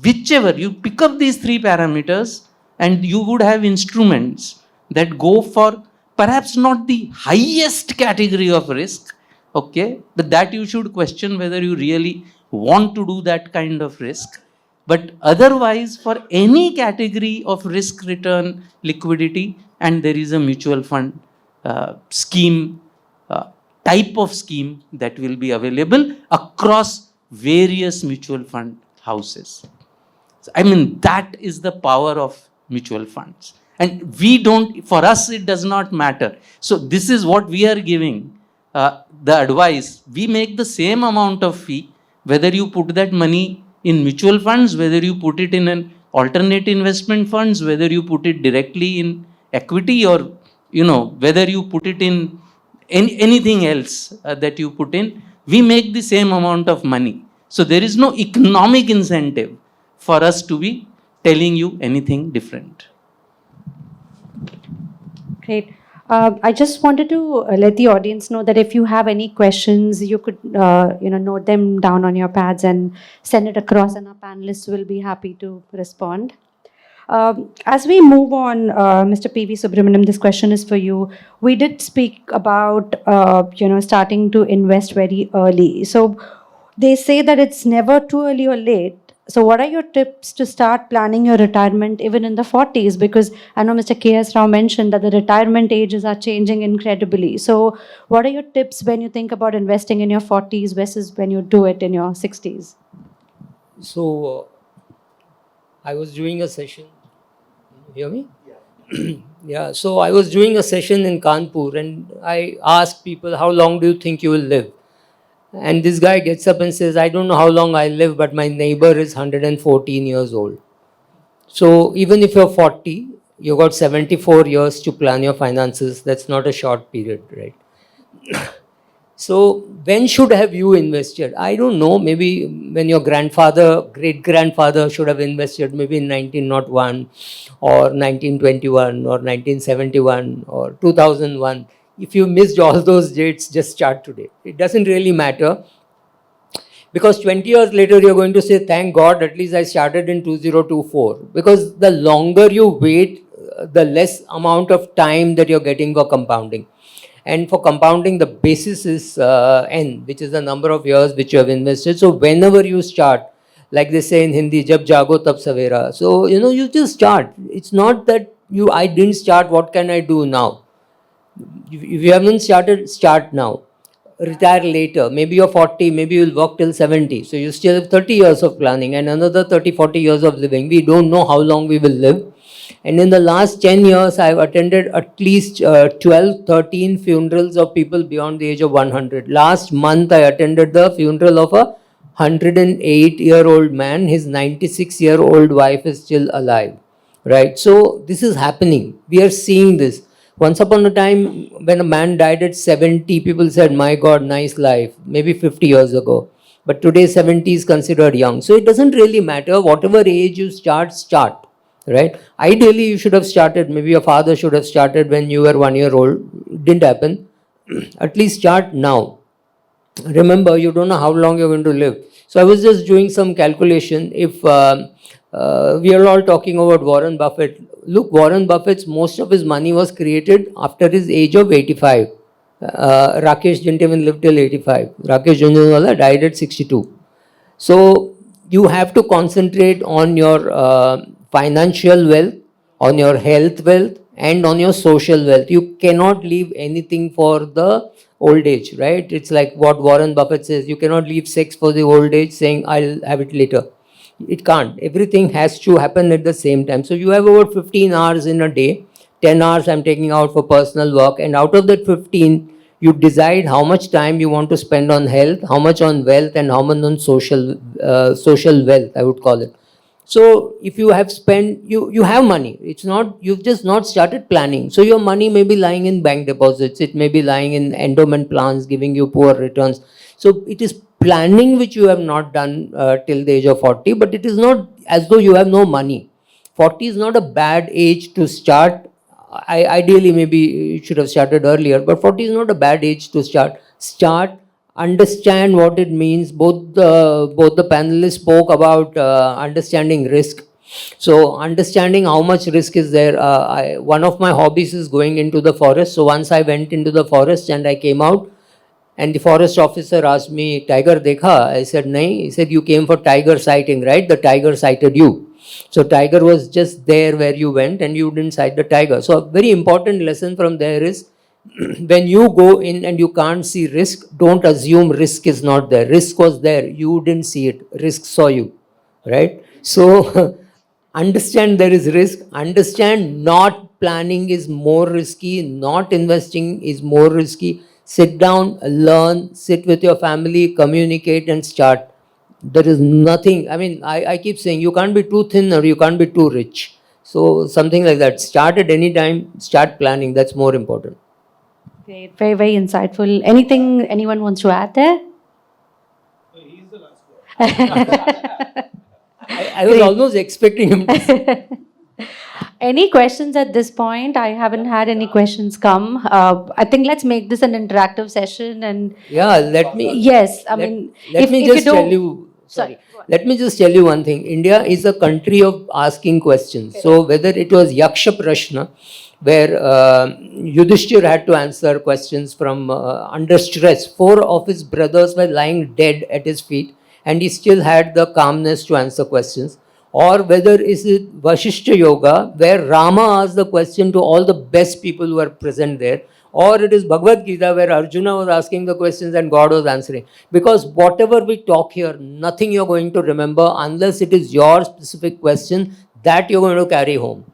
whichever you pick up these 3 parameters, and you would have instruments that go for perhaps not the highest category of risk, okay, but that you should question whether you really want to do that kind of risk. But otherwise, for any category of risk, return, liquidity, and there is a mutual fund scheme, type of scheme that will be available across various mutual fund houses. I mean, that is the power of mutual funds. And we don't, for us, it does not matter. So this is what we are giving, the advice. We make the same amount of fee, whether you put that money in mutual funds, whether you put it in an alternate investment funds, whether you put it directly in equity, or, whether you put it in anything else that you put in, we make the same amount of money. So there is no economic incentive for us to be telling you anything different. Great. I just wanted to let the audience know that if you have any questions, you could, note them down on your pads and send it across, and our panelists will be happy to respond. As we move on, Mr. P.V. Subramaniam, this question is for you. We did speak about, starting to invest very early. So they say that it's never too early or late. So what are your tips to start planning your retirement even in the 40s? Because I know Mr. K.S. Rao mentioned that the retirement ages are changing incredibly. So what are your tips when you think about investing in your 40s versus when you do it in your 60s? So, I was doing a session. Can you hear me? Yeah. Yeah. So I was doing a session in Kanpur, and I asked people, how long do you think you will live? And this guy gets up and says, I don't know how long I live, but my neighbor is 114 years old. So even if you're 40, you've got 74 years to plan your finances. That's not a short period, right? So when should have you invested? I don't know, maybe when your grandfather, great-grandfather should have invested, maybe in 1901 or 1921 or 1971 or 2001. If you missed all those dates, just start today. It doesn't really matter, because 20 years later, you're going to say, thank God, at least I started in 2024. Because the longer you wait, the less amount of time that you're getting for compounding. And for compounding, the basis is N, which is the number of years which you have invested. So whenever you start, like they say in Hindi, jab jago tab savera. So, you just start. It's not that I didn't start, what can I do now? If you haven't started, start now. Retire later. Maybe you're 40, maybe you'll work till 70. So you still have 30 years of planning and another 30, 40 years of living. We don't know how long we will live. And in the last 10 years, I've attended at least 12, 13 funerals of people beyond the age of 100. Last month, I attended the funeral of a 108-year-old man. His 96-year-old wife is still alive, right? So this is happening. We are seeing this. Once upon a time, when a man died at 70, people said, my God, nice life, maybe 50 years ago. But today, 70 is considered young. So it doesn't really matter. Whatever age you start, start, right? Ideally, you should have started, maybe your father should have started when you were 1 year old. Didn't happen. At least start now. Remember, you don't know how long you're going to live. So I was just doing some calculation. If we are all talking about Warren Buffett. Look, Warren Buffett's, most of his money was created after his age of 85. Rakesh didn't even live till 85. Rakesh Jhunjhunwala died at 62. So you have to concentrate on your financial wealth, on your health wealth, and on your social wealth. You cannot leave anything for the old age, right? It's like what Warren Buffett says, you cannot leave sex for the old age saying, I'll have it later. It can't. Everything has to happen at the same time. So you have about 15 hours in a day. 10 hours I'm taking out for personal work. And out of that 15, you decide how much time you want to spend on health, how much on wealth, and how much on social wealth, I would call it. So if you have spent, you have money. It's not, you've just not started planning. So your money may be lying in bank deposits. It may be lying in endowment plans, giving you poor returns. So it is planning which you have not done till the age of 40, but it is not as though you have no money. 40 is not a bad age to start. Ideally, maybe you should have started earlier, but 40 is not a bad age to start. Start, understand what it means. Both the panelists spoke about understanding risk. So understanding how much risk is there. One of my hobbies is going into the forest. So once I went into the forest and I came out, and the forest officer asked me, Tiger dekha? I said, nahi. He said, you came for tiger sighting, right? The tiger sighted you. So tiger was just there where you went and you didn't sight the tiger. So a very important lesson from there is, when you go in and you can't see risk, don't assume risk is not there. Risk was there. You didn't see it. Risk saw you, right? So understand there is risk. Understand not planning is more risky. Not investing is more risky. Sit down, learn, sit with your family, communicate and start. There is nothing, I mean, I keep saying you can't be too thin or you can't be too rich. So something like that. Start at any time, start planning. That's more important. Great, very, very insightful. Anything anyone wants to add there? I was almost expecting him to say. Any questions at this point? I haven't had any questions come. I think let's make this an interactive session and Yeah, let me. yes, I let- mean, let me just don't, tell you. Sorry. Let me just tell you one thing. India is a country of asking questions. So whether it was Yaksha Prashna, where Yudhishthir had to answer questions from under stress. 4 of his brothers were lying dead at his feet, and he still had the calmness to answer questions. Or whether is it Vashishta Yoga, where Rama asked the question to all the best people who were present there, or it is Bhagavad Gita, where Arjuna was asking the questions and God was answering. Because whatever we talk here, nothing you're going to remember unless it is your specific question that you're going to carry home.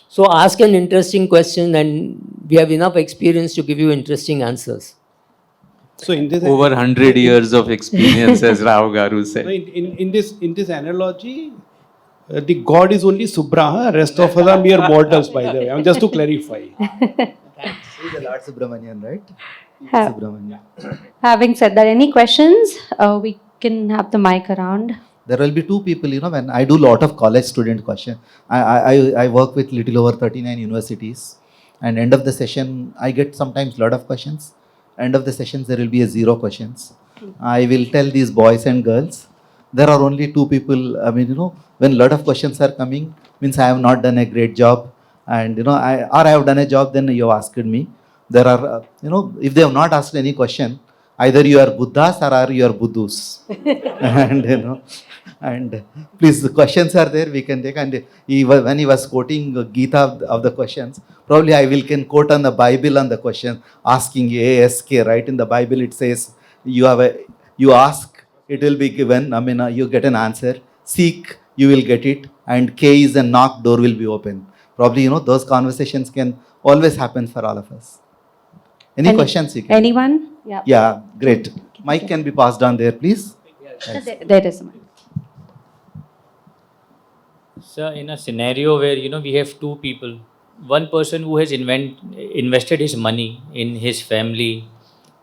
So ask an interesting question and we have enough experience to give you interesting answers. So in this Over 100 years of experience, as Rao Garu said. in this analogy, the god is only Subra, rest of us are mere mortals, by the way. Just to clarify. He's the Lord Subramanian, right? Ha- Subramanian. having said that, any questions? We can have the mic around. There will be 2 people, when I do lot of college student question, I work with little over 39 universities, and end of the session, I get sometimes lot of questions. End of the sessions, there will be a 0 questions. I will tell these boys and girls, there are only 2 people, I mean, when lot of questions are coming, means I have not done a great job, and, I have done a job, then you have asked me. There are, if they have not asked any question, either you are Buddhas or are you are Buddhus. And, and please, the questions are there, we can take. And when he was quoting Gita of the questions, probably I can quote on the Bible on the question, asking ASK, right? In the Bible it says, you ask, it will be given. I mean, you get an answer. Seek, you will get it. And K is a knock, door will be open. Probably, those conversations can always happen for all of us. Any questions? You can. Anyone? Yeah. Yeah, great. Mic can be passed on there, please. There is a mic. So in a scenario where we have 2 people, one person who has invested his money in his family,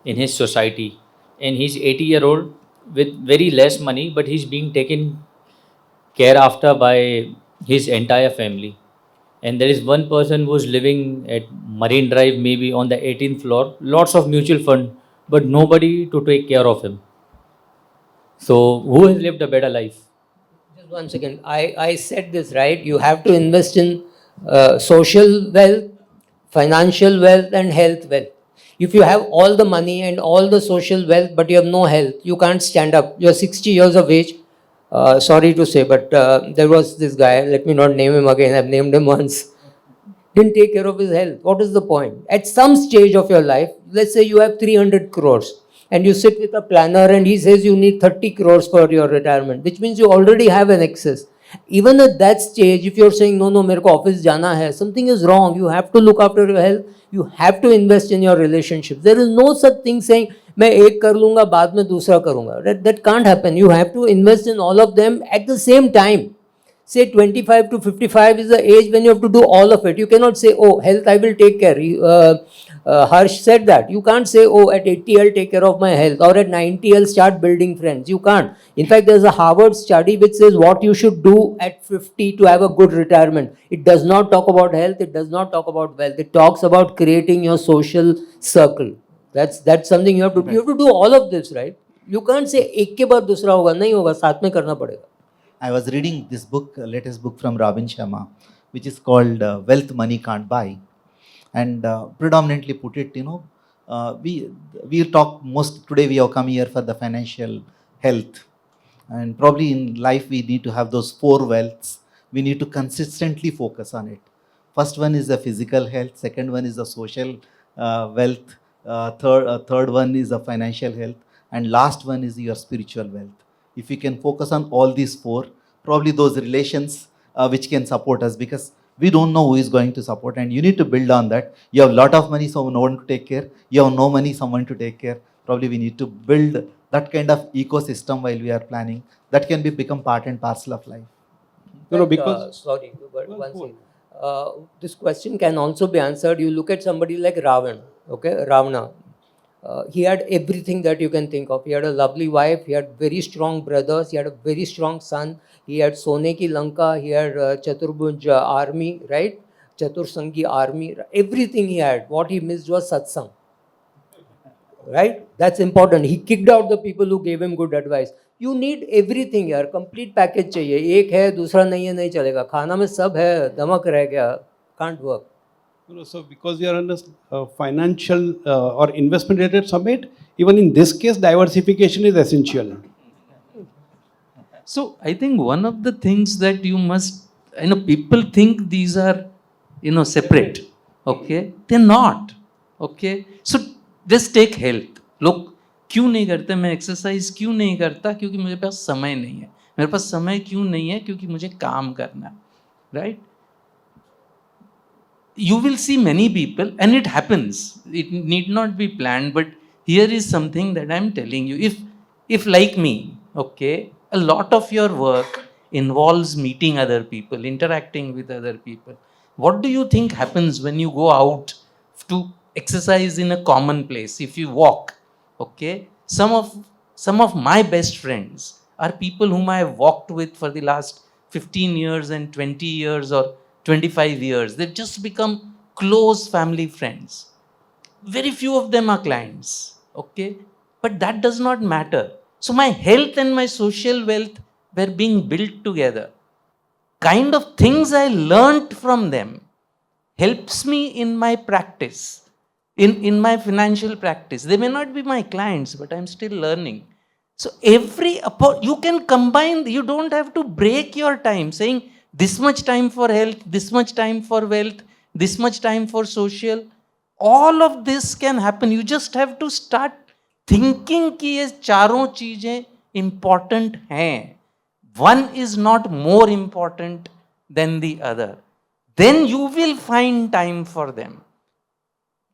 in his society, and he's 80-year-old with very less money, but he's being taken care after by his entire family. And there is one person who's living at Marine Drive, maybe on the 18th floor, lots of mutual fund, but nobody to take care of him. So who has lived a better life? Just 1 second. I said this, right? You have to invest in social wealth, financial wealth and health wealth. If you have all the money and all the social wealth, but you have no health, you can't stand up. You're 60 years of age. Sorry to say, but there was this guy, let me not name him again, I've named him once. Didn't take care of his health. What is the point? At some stage of your life, let's say you have 300 crores and you sit with a planner and he says you need 30 crores for your retirement, which means you already have an excess. Even at that stage, if you're saying, no, mere ko office jana hai, something is wrong. You have to look after your health. You have to invest in your relationships. There is no such thing saying, मैं एक कर लूँगा बाद में दूसरा करूँगा. That can't happen. You have to invest in all of them at the same time. Say 25 to 55 is the age when you have to do all of it. You cannot say, oh, health I will take care. Harsh said that. You can't say, oh, at 80 I'll take care of my health, or at 90 I'll start building friends. You can't. In fact, there's a Harvard study which says what you should do at 50 to have a good retirement. It does not talk about health. It does not talk about wealth. It talks about creating your social circle. That's something you have to do. You have to do all of this, right? You can't say एक के बाद दूसरा होगा, नहीं होगा, साथ में करना पड़ेगा. I was reading this book, latest book from Robin Sharma, which is called Wealth Money Can't Buy. And predominantly put it, we talk most, today we have come here for the financial health. And probably in life we need to have those 4 wealths. We need to consistently focus on it. First one is the physical health, second one is the social wealth, third one is the financial health, and last one is your spiritual wealth. If you can focus on all these four, probably those relations which can support us, because we don't know who is going to support, and you need to build on that. You have a lot of money, so no one to take care. You have no money, someone to take care. Probably we need to build that kind of ecosystem while we are planning. That can become part and parcel of life. No, because sorry, but one thing. This question can also be answered. You look at somebody like Ravan, okay, Ravana. He had everything that you can think of. He had a lovely wife. He had very strong brothers. He had a very strong son. He had Sone ki Lanka. He had Chaturbhuj army, right? Chatursangi army. Everything he had. What he missed was satsang. Right? That's important. He kicked out the people who gave him good advice. You need everything यार, complete package चाहिए. एक है दूसरा नहीं है, नहीं चलेगा. खाना में सब है, दमक रह गया, can't work. So because we are on a financial or investment related summit, even in this case, diversification is essential. So I think one of the things that you must, people think these are, separate. Okay, they're not. Okay, so just take health. Look, क्यों नहीं करते मैं exercise क्यों नहीं करता? क्योंकि मुझे पास समय नहीं है. मेरे पास समय क्यों नहीं है? क्योंकि मुझे काम करना है. Right? You will see many people, and it happens. It need not be planned, but here is something that I'm telling you. If like me, okay, a lot of your work involves meeting other people, interacting with other people. What do you think happens when you go out to exercise in a common place? If you walk, okay, some of my best friends are people whom I have walked with for the last 15 years and 20 years or 25 years. They've just become close family friends. Very few of them are clients, okay? But that does not matter. So my health and my social wealth were being built together. Kind of things I learnt from them helps me in my practice. In my financial practice. They may not be my clients, but I'm still learning. So you can combine, you don't have to break your time saying this much time for health, this much time for wealth, this much time for social. All of this can happen. You just have to start thinking कि ये चारों चीजें important हैं. One is not more important than the other. Then you will find time for them.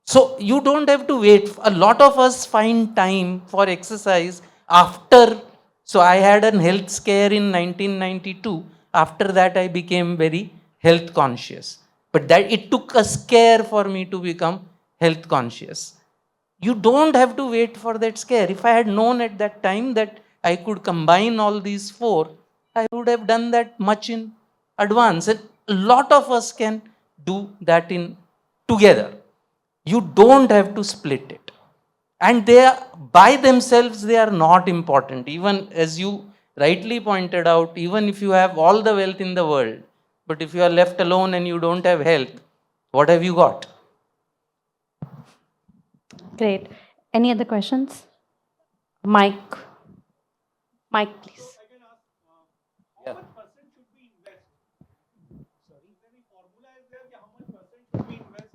So you don't have to wait. A lot of us find time for exercise after. So I had a health scare in 1992. After that, I became very health conscious. But that it took a scare for me to become health conscious. You don't have to wait for that scare. If I had known at that time that I could combine all these four, I would have done that much in advance. And a lot of us can do that in together. You don't have to split it. And they are, by themselves, they are not important. Even as you rightly pointed out, even if you have all the wealth in the world, but if you are left alone and you don't have health, what have you got? Great. Any other questions? Mike, please. How much percent should we invest? Sorry, is there any formula is there? How much percent should we invest?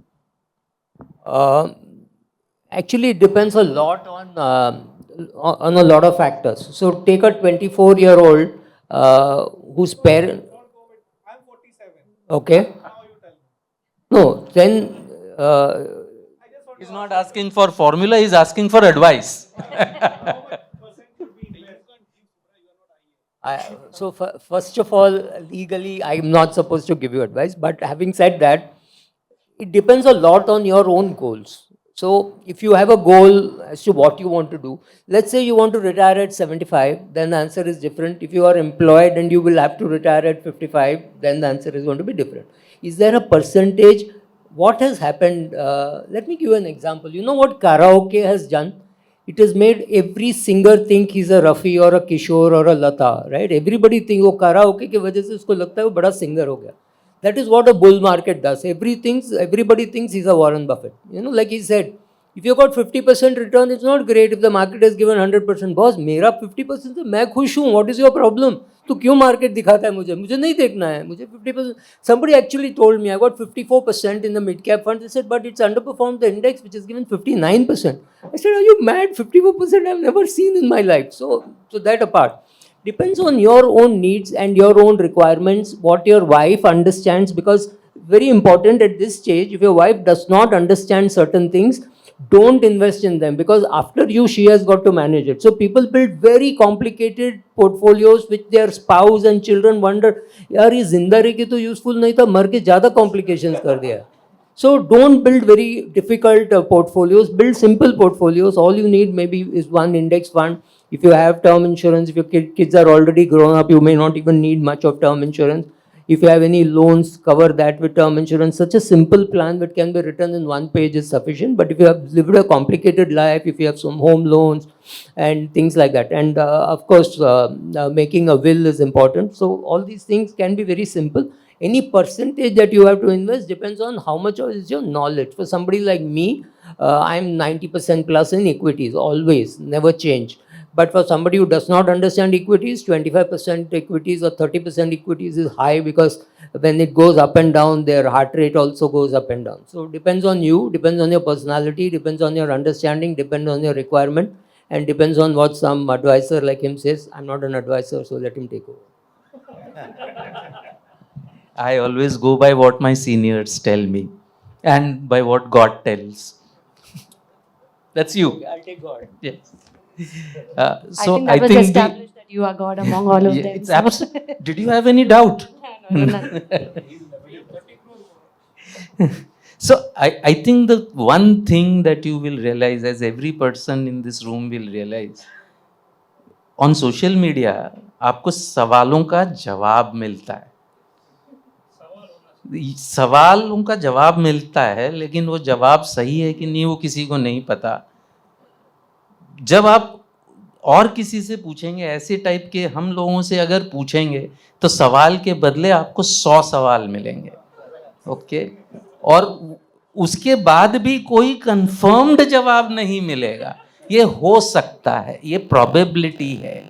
Actually, it depends a lot on a lot of factors. So take a 24-year-old whose parent. I'm 47. Okay. Now you tell me. No, then. He's not asking for formula, he's asking for advice. So first of all, legally, I'm not supposed to give you advice. But having said that, it depends a lot on your own goals. So if you have a goal as to what you want to do, let's say you want to retire at 75, then the answer is different. If you are employed and you will have to retire at 55, then the answer is going to be different. Is there a percentage? What has happened? Let me give you an example. You know what karaoke has done? It has made every singer think he's a Rafi or a Kishore or a Lata, right? Everybody think वो karaoke की वजह से उसको लगता है वो बड़ा singer हो गया. That is what a bull market does. Everybody thinks he's a Warren Buffett. You know, like he said, If you got 50% return, it's not great. If the market has given 100%, boss, मेरा 50% से मैं खुश हूँ. What is your problem? तो क्यों market दिखाता है मुझे? मुझे नहीं देखना है. मुझे 50%. Somebody actually told me I got 54% in the mid cap fund. They said, but it's underperformed the index, which is given 59%. I said, are you mad? 54% I've never seen in my life. So that apart. Depends on your own needs and your own requirements, what your wife understands, because very important at this stage, if your wife does not understand certain things, don't invest in them, because after you, she has got to manage it. So people build very complicated portfolios with their spouse and children wonder, yaar ye zinda rahi ki to useful nahi tha, mar ke zyada complications kar diya. So don't build very difficult portfolios, build simple portfolios. All you need maybe is one index fund. If you have term insurance, if your kids are already grown up, you may not even need much of term insurance. If you have any loans, cover that with term insurance. Such a simple plan that can be written in one page is sufficient. But if you have lived a complicated life, if you have some home loans and things like that, and of course, making a will is important. So all these things can be very simple. Any percentage that you have to invest depends on how much is your knowledge. For somebody like me, I'm 90% plus in equities, always, never change. But for somebody who does not understand equities, 25% equities or 30% equities is high, because when it goes up and down, their heart rate also goes up and down. So it depends on you, depends on your personality, depends on your understanding, depends on your requirement, and depends on what some advisor like him says. I'm not an advisor, so let him take over. I always go by what my seniors tell me and by what God tells. That's you. I'll take God. Yes. So I think that was established that you are God among all of them. It's Did you have any doubt? No. So I think the one thing that you will realize, as every person in this room will realize, on social media आपको सवालों का जवाब मिलता है. सवालों का जवाब मिलता है, लेकिन वो जवाब सही है कि नहीं वो किसी को नहीं पता. जब आप और किसी से पूछेंगे, ऐसे टाइप के हम लोगों से अगर पूछेंगे, तो सवाल के बदले आपको 100 सवाल मिलेंगे. ओके और उसके बाद भी कोई कंफर्म्ड जवाब नहीं मिलेगा. ये हो सकता है, ये प्रोबेबिलिटी है.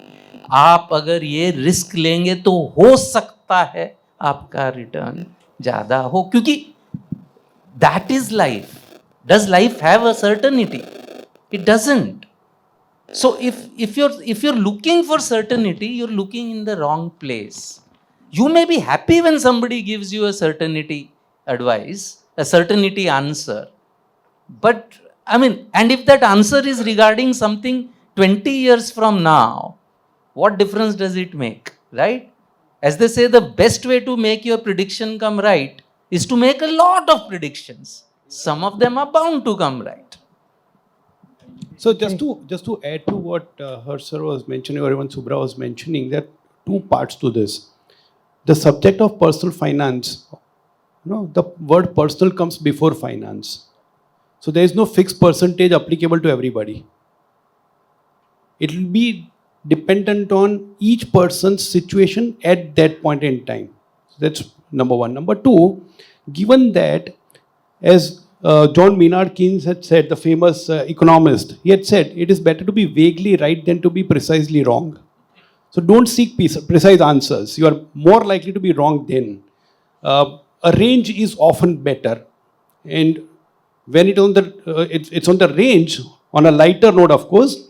आप अगर ये रिस्क लेंगे तो हो सकता है आपका रिटर्न ज़्यादा हो, क्योंकि that is life. Does life have a certainty? It doesn't. So if you're looking for certainty, you're looking in the wrong place. You may be happy when somebody gives you a certainty advice, a certainty answer. But I mean, and if that answer is regarding something 20 years from now, what difference does it make, right? As they say, the best way to make your prediction come right is to make a lot of predictions. Some of them are bound to come right. So just to add to what Harsh sir was mentioning, or even Subra was mentioning, there are two parts to this. The subject of personal finance, the word personal comes before finance. So there is no fixed percentage applicable to everybody. It will be dependent on each person's situation at that point in time. So that's number one. Number two, given that, as John Maynard Keynes had said, the famous economist, he had said, it is better to be vaguely right than to be precisely wrong. So don't seek precise answers. You are more likely to be wrong then. A range is often better. And when it's on the range, on a lighter note, of course,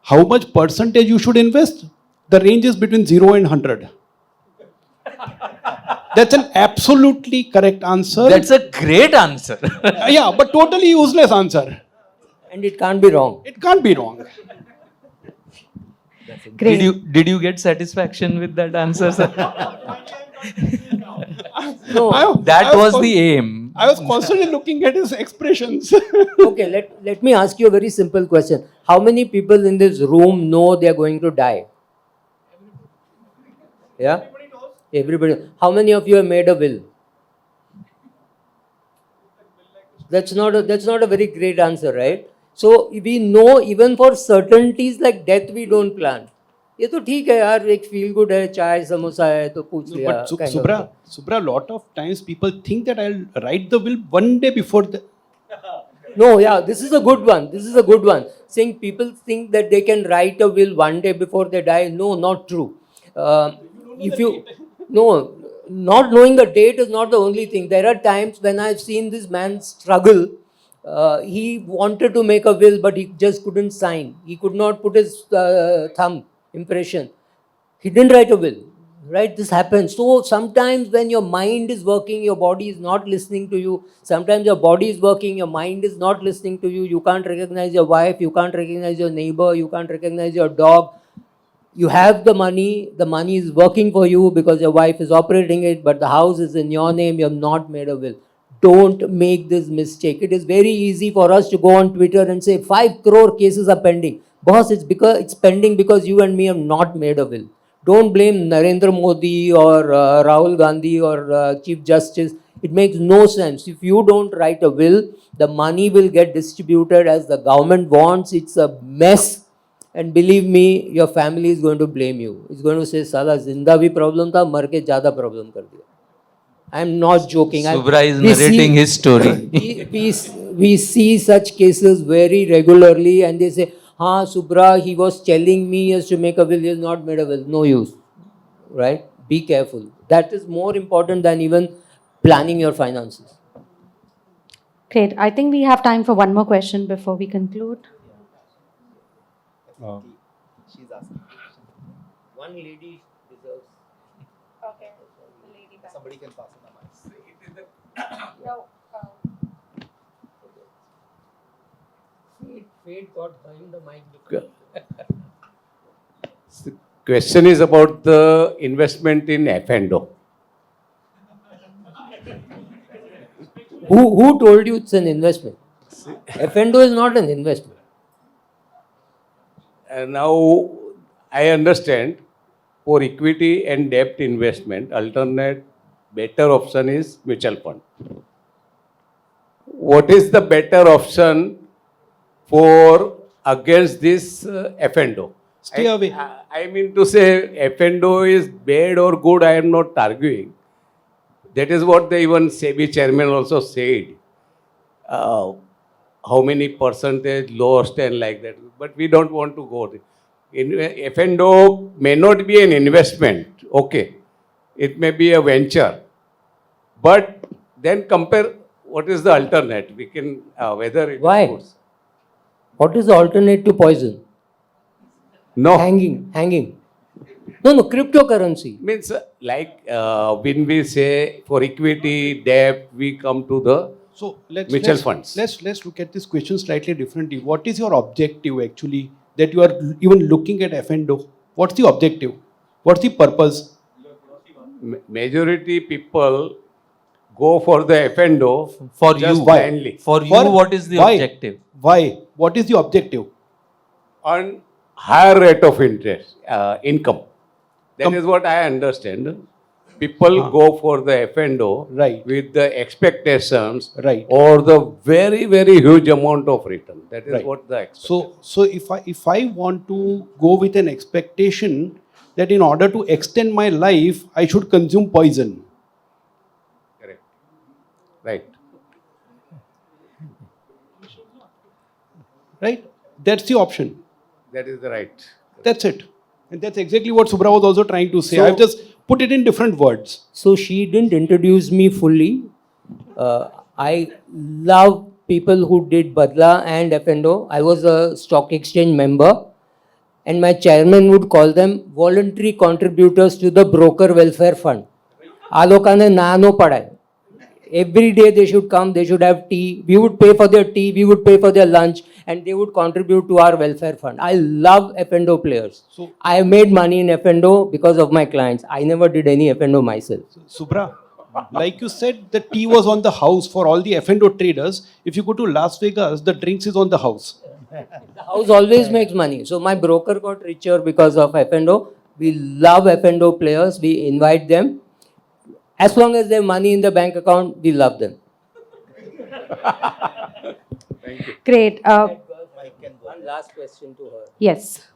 how much percentage you should invest? The range is between 0 and 100. That's an absolutely correct answer. That's a great answer. Yeah, but totally useless answer. And it can't be wrong. It can't be wrong. Great. Did you get satisfaction with that answer, sir? No. That was the aim. I was constantly looking at his expressions. Okay, let me ask you a very simple question. How many people in this room know they are going to die? Yeah? Everybody. How many of you have made a will? That's not a very great answer, right? So we know even for certainties like death we don't plan. ये तो ठीक है यार, एक feel good है, चाय समोसा है तो पूछ लिया. But Subra, lot of times people think that I'll write the will one day before the. No, yeah, this is a good one. This is a good one. Saying people think that they can write a will one day before they die. No, not true. If you, no, not knowing the date is not the only thing. There are times when I've seen this man struggle. He wanted to make a will, but he just couldn't sign. He could not put his thumb impression. He didn't write a will, right? This happens. So sometimes when your mind is working, your body is not listening to you. Sometimes your body is working, your mind is not listening to you. You can't recognize your wife, you can't recognize your neighbor, you can't recognize your dog. You have the money is working for you because your wife is operating it, but the house is in your name, you have not made a will. Don't make this mistake. It is very easy for us to go on Twitter and say 5 crore cases are pending. Boss, it's pending because you and me have not made a will. Don't blame Narendra Modi or Rahul Gandhi or Chief Justice. It makes no sense. If you don't write a will, the money will get distributed as the government wants. It's a mess. And believe me, your family is going to blame you. It's going to say, Sala, zinda bhi problem tha, mar ke zyada problem kar diya. I'm not joking. Subra is narrating his story. We see such cases very regularly and they say, Subra, he was telling me he has to make a will, he has not made a will. No use. Right? Be careful. That is more important than even planning your finances. Great. I think we have time for one more question before we conclude. She's asking. One lady deserves. Okay, the lady back. Somebody can pass it on. No. Fate got behind the mic. The question is about the investment in F&O. Who told you it's an investment? F&O is not an investment. And now I understand for equity and debt investment, alternate better option is mutual fund. What is the better option for against this F&O? Stay away. I mean to say F&O is bad or good, I am not arguing. That is what the even SEBI chairman also said. How many percentage lost and like that. But we don't want to go there. F&O may not be an investment, okay. It may be a venture. But then compare what is the alternate. We can, whether it Why? goes. What is the alternate to poison? No. Hanging. No, cryptocurrency. Means like when we say for equity, debt, we come to the mutual funds. Let's look at this question slightly differently. What is your objective actually that you are even looking at F&O? What's the objective? What's the purpose? Majority people go for the F&O For just you. blindly. For you, what is the why? objective? Why? What is the objective? On higher rate of interest, income. That is what I understand. People go for the F&O Right. with the expectations Right. or the very, very huge amount of return. That is Right. what the expectation. So if I want to go with an expectation that in order to extend my life, I should consume poison. Correct. Right. Right? That's the option. That is the right. That's it. And that's exactly what Subra was also trying to say. So- I've just put it in different words. So she didn't introduce me fully. I love people who did Badla and F&O. I was a stock exchange member and my chairman would call them voluntary contributors to the broker welfare fund. Alokane nano padai. Every day they should come, they should have tea. We would pay for their tea, we would pay for their lunch, and they would contribute to our welfare fund. I love F&O players. So- I have made money in F&O because of my clients. I never did any F&O myself. Subra, like you said, the tea was on the house for all the F&O traders. If you go to Las Vegas, the drinks is on the house. The house always makes money. So my broker got richer because of F&O. We love F&O players. We invite them. As long as they have money in the bank account, we love them. Great. One last question to her. Yes.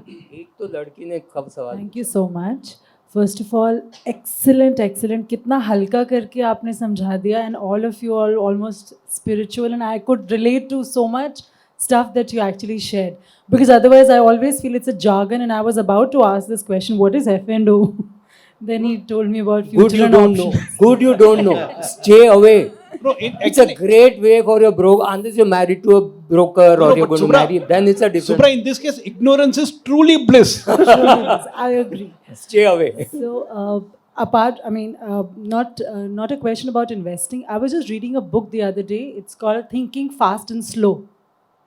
एक तो लड़की ने कब सवाल Thank you so much. First of all, excellent, excellent. कितना हल्का करके आपने समझा दिया, and all of you are almost spiritual, and I could relate to so much stuff that you actually shared. Because otherwise, I always feel it's a jargon, and I was about to ask this question: what is F&O? Then he told me about Good future you and don't know. options. Good you don't know. Stay away. No, It's a great way for your broker, unless you're married to a broker or No, you're but going to Subra- marry, then it's a different. Subra, in this case, ignorance is truly bliss. I agree. Stay away. So, not a question about investing. I was just reading a book the other day. It's called Thinking Fast and Slow.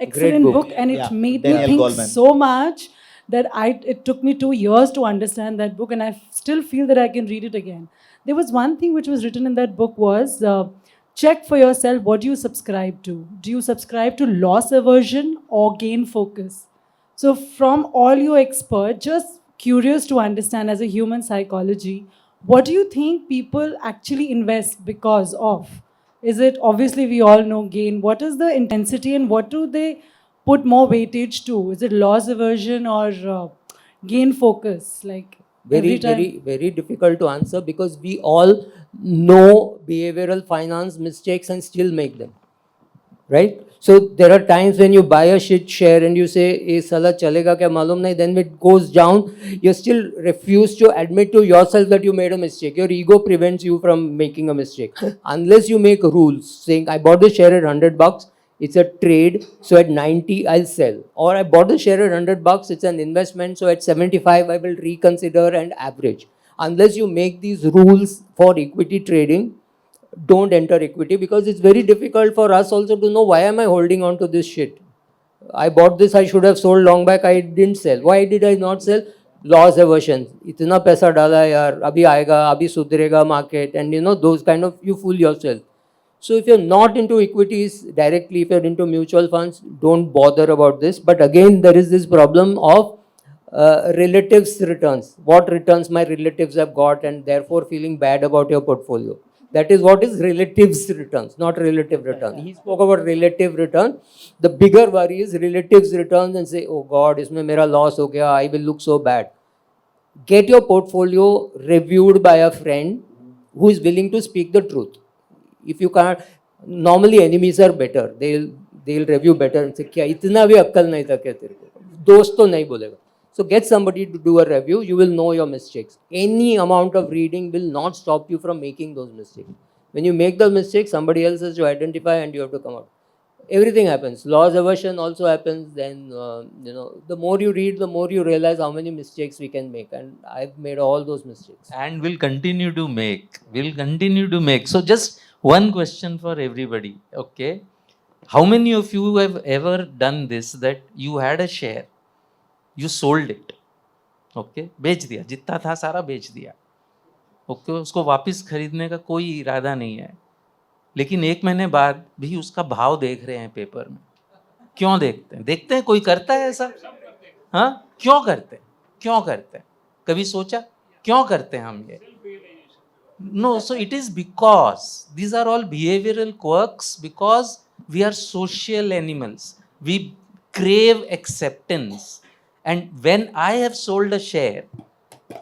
Excellent book. book, and it Yeah, made Daniel me think Goleman. so much that it took me 2 years to understand that book, and I still feel that I can read it again. There was one thing which was written in that book was check for yourself what do you subscribe to. Do you subscribe to loss aversion or gain focus? So, from all your expert, just curious to understand as a human psychology, what do you think people actually invest because of? Is it obviously we all know gain? What is the intensity and what do they put more weightage to? Is it loss aversion or gain focus? Like Very, every time. very, very difficult to answer because we all know behavioral finance mistakes and still make them. Right? So there are times when you buy a shit share and you say, "Ye sala chalega kya malum nahi," then when it goes down, you still refuse to admit to yourself that you made a mistake. Your ego prevents you from making a mistake. Unless you make rules saying, "I bought the share at $100, it's a trade, so at 90 I'll sell." Or "I bought the share at $100, it's an investment, so at 75 I will reconsider and average." Unless you make these rules for equity trading, don't enter equity, because it's very difficult for us also to know, why am I holding on to this shit? I bought this, I should have sold long back, I didn't sell. Why did I not sell? Loss aversion. Itna paisa dala hai yaar, abhi aayega, abhi sudhrega market, and those kind of, you fool yourself. So if you're not into equities directly, if you're into mutual funds, don't bother about this. But again, there is this problem of relatives returns. What returns my relatives have got, and therefore feeling bad about your portfolio. That is what is relatives returns, not relative return. He spoke about relative return. The bigger worry is relatives returns and say, "Oh God, isme mera loss ho gaya, I will look so bad." Get your portfolio reviewed by a friend who is willing to speak the truth. If you can't, normally enemies are better. They'll review better and say, "Kya itna bhi अक्कल नहीं था क्या तेरे को?" दोस्त तो नहीं बोलेगा. So get somebody to do a review. You will know your mistakes. Any amount of reading will not stop you from making those mistakes. When you make the mistake, somebody else has to identify and you have to come out. Everything happens. Loss aversion also happens. Then, the more you read, the more you realize how many mistakes we can make. And I've made all those mistakes. And will continue to make. Will continue to make. So just one question for everybody. Okay. How many of you have ever done this, that you had a share, you sold it, okay, बेच दिया, जितना था सारा बेच दिया, okay, उसको वापस खरीदने का कोई इरादा नहीं है, लेकिन 1 महीने बाद भी उसका भाव देख रहे हैं पेपर में? क्यों देखते हैं? देखते हैं, कोई करता है ऐसा? हाँ, क्यों करते हैं? क्यों करते हैं? कभी सोचा क्यों करते हैं हम ये? No, so it is because these are all behavioral quirks, because we are social animals. We crave acceptance. And when I have sold a share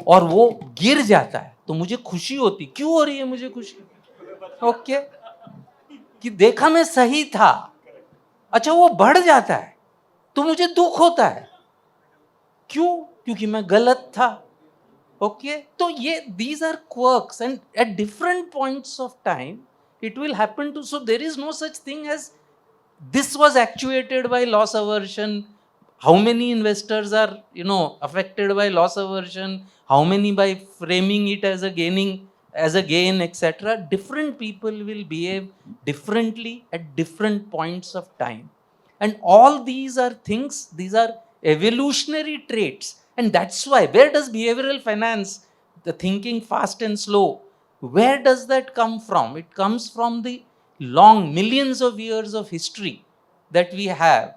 और वो गिर जाता है तो मुझे खुशी होती. क्यों हो रही है मुझे खुशी? ओके, कि देखा मैं सही था. अच्छा, वो बढ़ जाता है तो मुझे दुख होता है. क्यों? क्योंकि मैं गलत था. Okay, so these are quirks, and at different points of time it will happen to. So there is no such thing as this was actuated by loss aversion. How many investors are affected by loss aversion? How many by framing it as a gain, etc. Different people will behave differently at different points of time, and all these are things. These are evolutionary traits. And that's why, where does behavioral finance, the thinking fast and slow, where does that come from? It comes from the long millions of years of history that we have.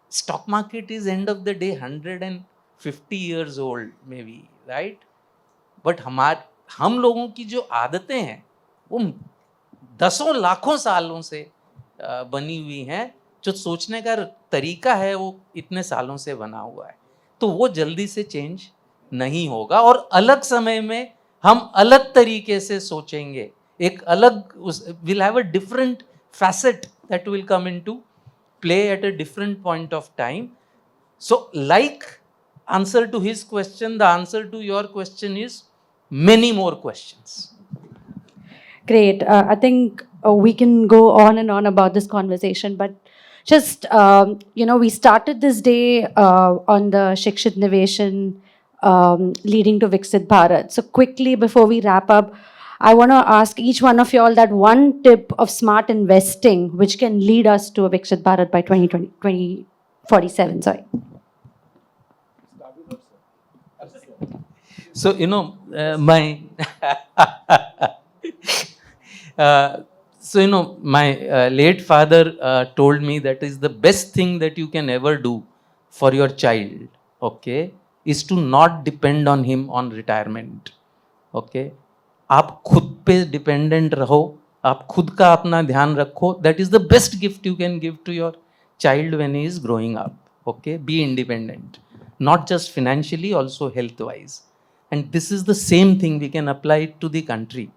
Stock market is end of the day 150 years old maybe, right? But हम लोगों की जो आदतें हैं वो दसों लाखों सालों से बनी हुई हैं. जो सोचने का तरीका है वो इतने सालों से बना हुआ है. तो वो जल्दी से चेंज नहीं होगा, और अलग समय में हम अलग तरीके से सोचेंगे, एक अलग will have a different facet that will come into play at a different point of time. So like answer to his question, the answer to your question is many more questions. Great. I think we can go on and on about this conversation, but just, we started this day on the Shikshit Niveshan leading to Viksit Bharat. So quickly, before we wrap up, I want to ask each one of you all that one tip of smart investing which can lead us to a Viksit Bharat by 2047. Sorry. So, my my late father told me that is the best thing that you can ever do for your child, okay, is to not depend on him on retirement. Okay, आप खुद पे dependent रहो, आप खुद का अपना ध्यान रखो. That is the best gift you can give to your child when he is growing up. Okay, be independent, not just financially, also health wise. And this is the same thing we can apply it to the country.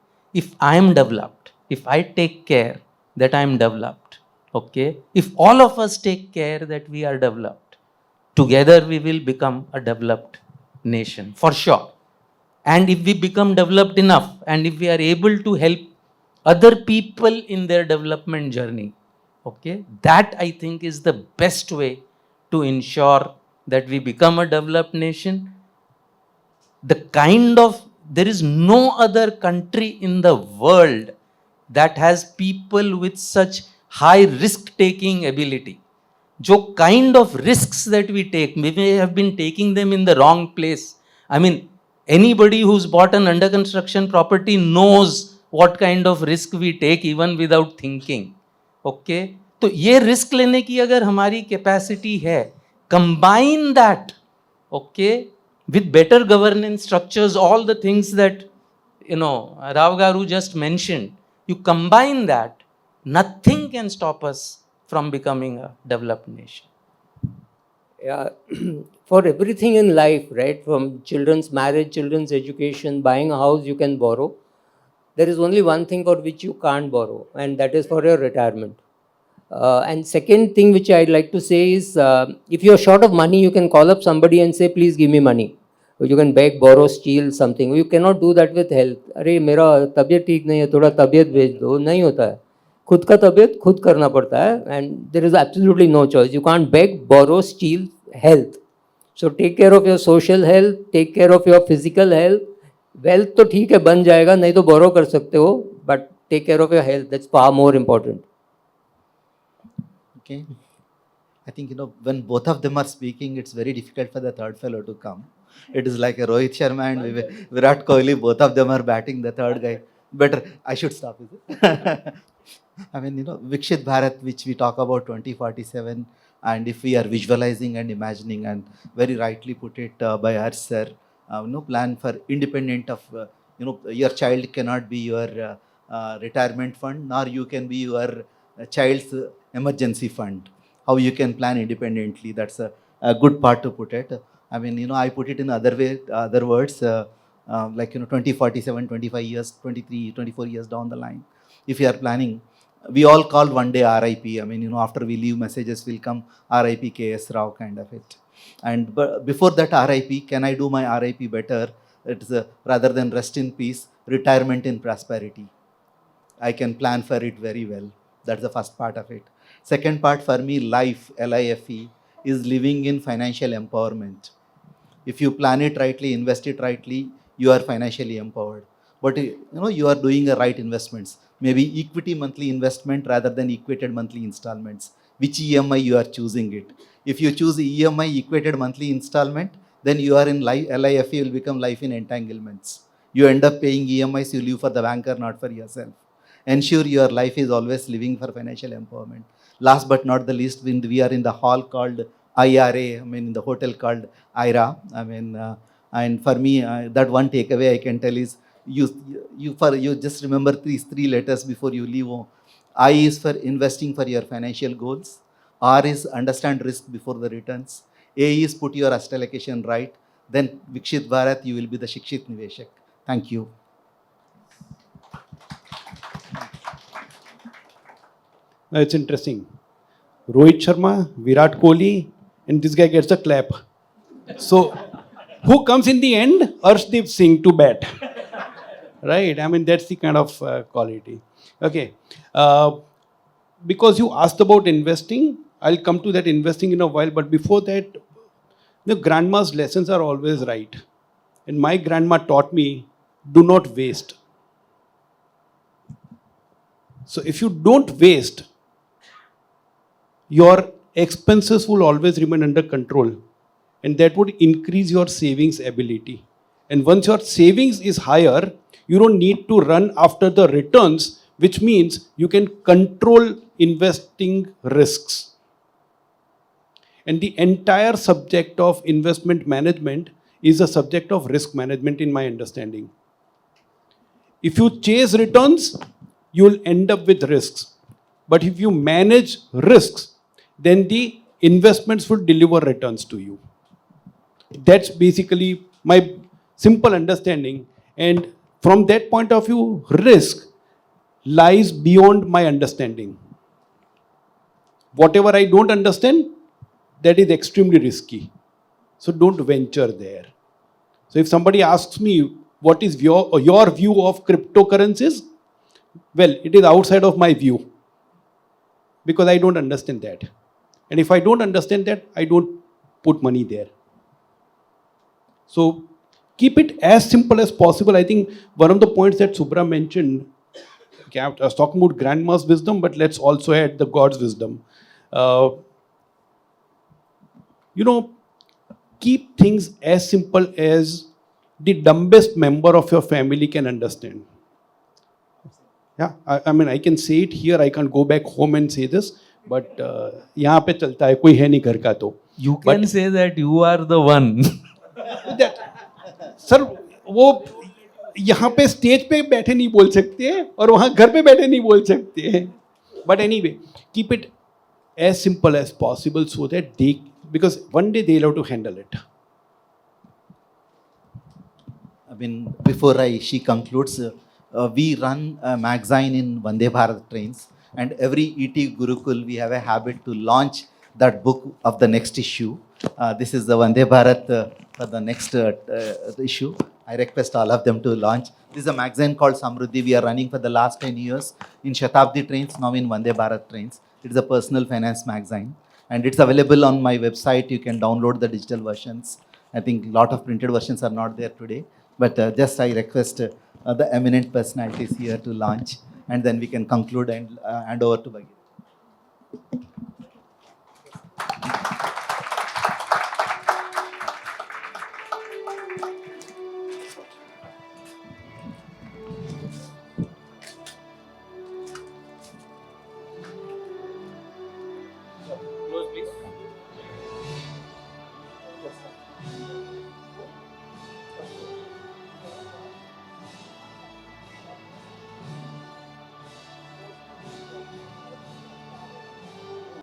If I am developed, if I take care that I am developed, okay, if all of us take care that we are developed, together we will become a developed nation for sure. And if we become developed enough, and if we are able to help other people in their development journey, okay, that I think is the best way to ensure that we become a developed nation. There is no other country in the world that has people with such high risk taking ability. जो kind of risks that we take, we may have been taking them in the wrong place. I mean, anybody who's bought an under construction property knows what kind of risk we take even without thinking. Okay, तो ये risk लेने की अगर हमारी capacity है, combine that, okay, with better governance structures, all the things that Rao Garu just mentioned, you combine that, nothing can stop us from becoming a developed nation. Yeah, for everything in life, right, from children's marriage, children's education, buying a house, you can borrow. There is only one thing for which you can't borrow, and that is for your retirement. And second thing which I'd like to say is, if you're short of money, you can call up somebody and say, please give me money. You can beg, borrow, steal something. You cannot do that with health. अरे मेरा तबीयत ठीक नहीं है, थोड़ा तबीयत भेज दो. नहीं होता है. खुद का तबीयत खुद करना पड़ता है. And there is absolutely no choice. You can't beg, borrow, steal health. So take care of your social health, take care of your physical health. Wealth तो ठीक है बन जाएगा, नहीं तो borrow कर सकते हो. But take care of your health. That's far more important. Okay. I think, when both of them are speaking, it's very difficult for the third fellow to come. It is like a Rohit Sharma and Virat Kohli, both of them are batting, the third guy. Better, I should stop, is it? I mean, Vikshit Bharat, which we talk about 2047, and if we are visualizing and imagining, and very rightly put it by our sir, plan for independent of, your child cannot be your retirement fund, nor you can be your child's emergency fund. How you can plan independently, that's a good part to put it. I mean, I put it in other words, like, 2047, 25 years, 23, 24 years down the line. If you are planning, we all call one day RIP. I mean, after we leave, messages will come, RIP KS Rao kind of it. And before that RIP, can I do my RIP better? It's rather than rest in peace, retirement in prosperity. I can plan for it very well. That's the first part of it. Second part for me, life, LIFE, is living in financial empowerment. If you plan it rightly, invest it rightly, you are financially empowered. But you are doing the right investments. Maybe equity monthly investment rather than equated monthly installments. Which EMI you are choosing it. If you choose EMI equated monthly installment, then you are in LIFE will become life in entanglements. You end up paying EMIs, you live for the banker, not for yourself. Ensure your life is always living for financial empowerment. Last but not the least, when we are in the hall called IRA, I mean in the hotel called IRA, I mean, and for me, that one takeaway I can tell is, you just remember these three letters before you leave home. I is for investing for your financial goals. R is understand risk before the returns. A is put your asset allocation right. then Vikshit Bharat, you will be the Shikshit Niveshak. Thank you. It's interesting. Rohit Sharma, Virat Kohli, and this guy gets a clap. So, who comes in the end? Arshdeep Singh to bat. Right? I mean, that's the kind of quality. Okay. Because you asked about investing, I'll come to that investing in a while. But before that, the grandma's lessons are always right. And my grandma taught me, do not waste. So if you don't waste, your expenses will always remain under control. And that would increase your savings ability. And once your savings is higher, you don't need to run after the returns, which means you can control investing risks. And the entire subject of investment management is a subject of risk management in my understanding. If you chase returns, you will end up with risks. But if you manage risks, then the investments will deliver returns to you. That's basically my simple understanding. And from that point of view, risk lies beyond my understanding. Whatever I don't understand, that is extremely risky. So don't venture there. So if somebody asks me, what is your view of cryptocurrencies? Well, it is outside of my view because I don't understand that. And if I don't understand that, I don't put money there. So keep it as simple as possible. I think one of the points that Subra mentioned, okay, I was talking about grandma's wisdom, but let's also add the God's wisdom. Keep things as simple as the dumbest member of your family can understand. Yeah, I mean, I can say it here, I can't go back home and say this, but यहाँ पे चलता है, कोई है नहीं घर का तो. You can say that you are the one. Sir वो यहाँ पे स्टेज पे बैठे नहीं बोल सकते हैं और वहाँ घर पे बैठे नहीं बोल सकते हैं. But anyway, keep it as simple as possible so that they, because one day they'll have to handle it. I mean, before she concludes, we run a magazine in Vande Bharat trains, and every ET Gurukul we have a habit to launch that book of the next issue. This is the Vande Bharat for the next issue. I request all of them to launch. This is a magazine called Samruddhi. We are running for the last 10 years in Shatabdi trains, now in Vande Bharat trains. It is a personal finance magazine, and it's available on my website. You can download the digital versions. I think a lot of printed versions are not there today, but just I request the eminent personalities here to launch, and then we can conclude and hand over to Bhagir. Close, please.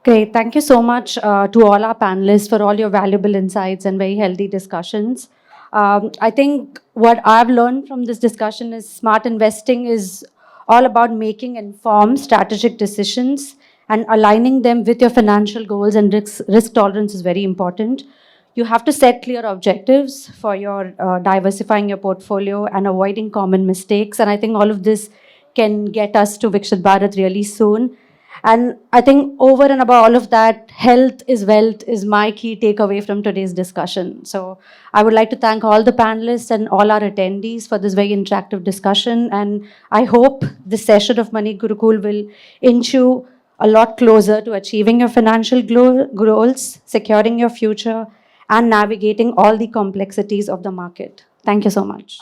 Great. Thank you so much to all our panelists for all your valuable insights and very healthy discussions. I think what I've learned from this discussion is smart investing is all about making informed strategic decisions and aligning them with your financial goals, and risk tolerance is very important. You have to set clear objectives for your diversifying your portfolio and avoiding common mistakes. And I think all of this can get us to Vikshit Bharat really soon. And I think over and above all of that, health is wealth is my key takeaway from today's discussion. So I would like to thank all the panelists and all our attendees for this very interactive discussion. And I hope this session of Money Gurukul will inch you a lot closer to achieving your financial goals, securing your future, and navigating all the complexities of the market. Thank you so much.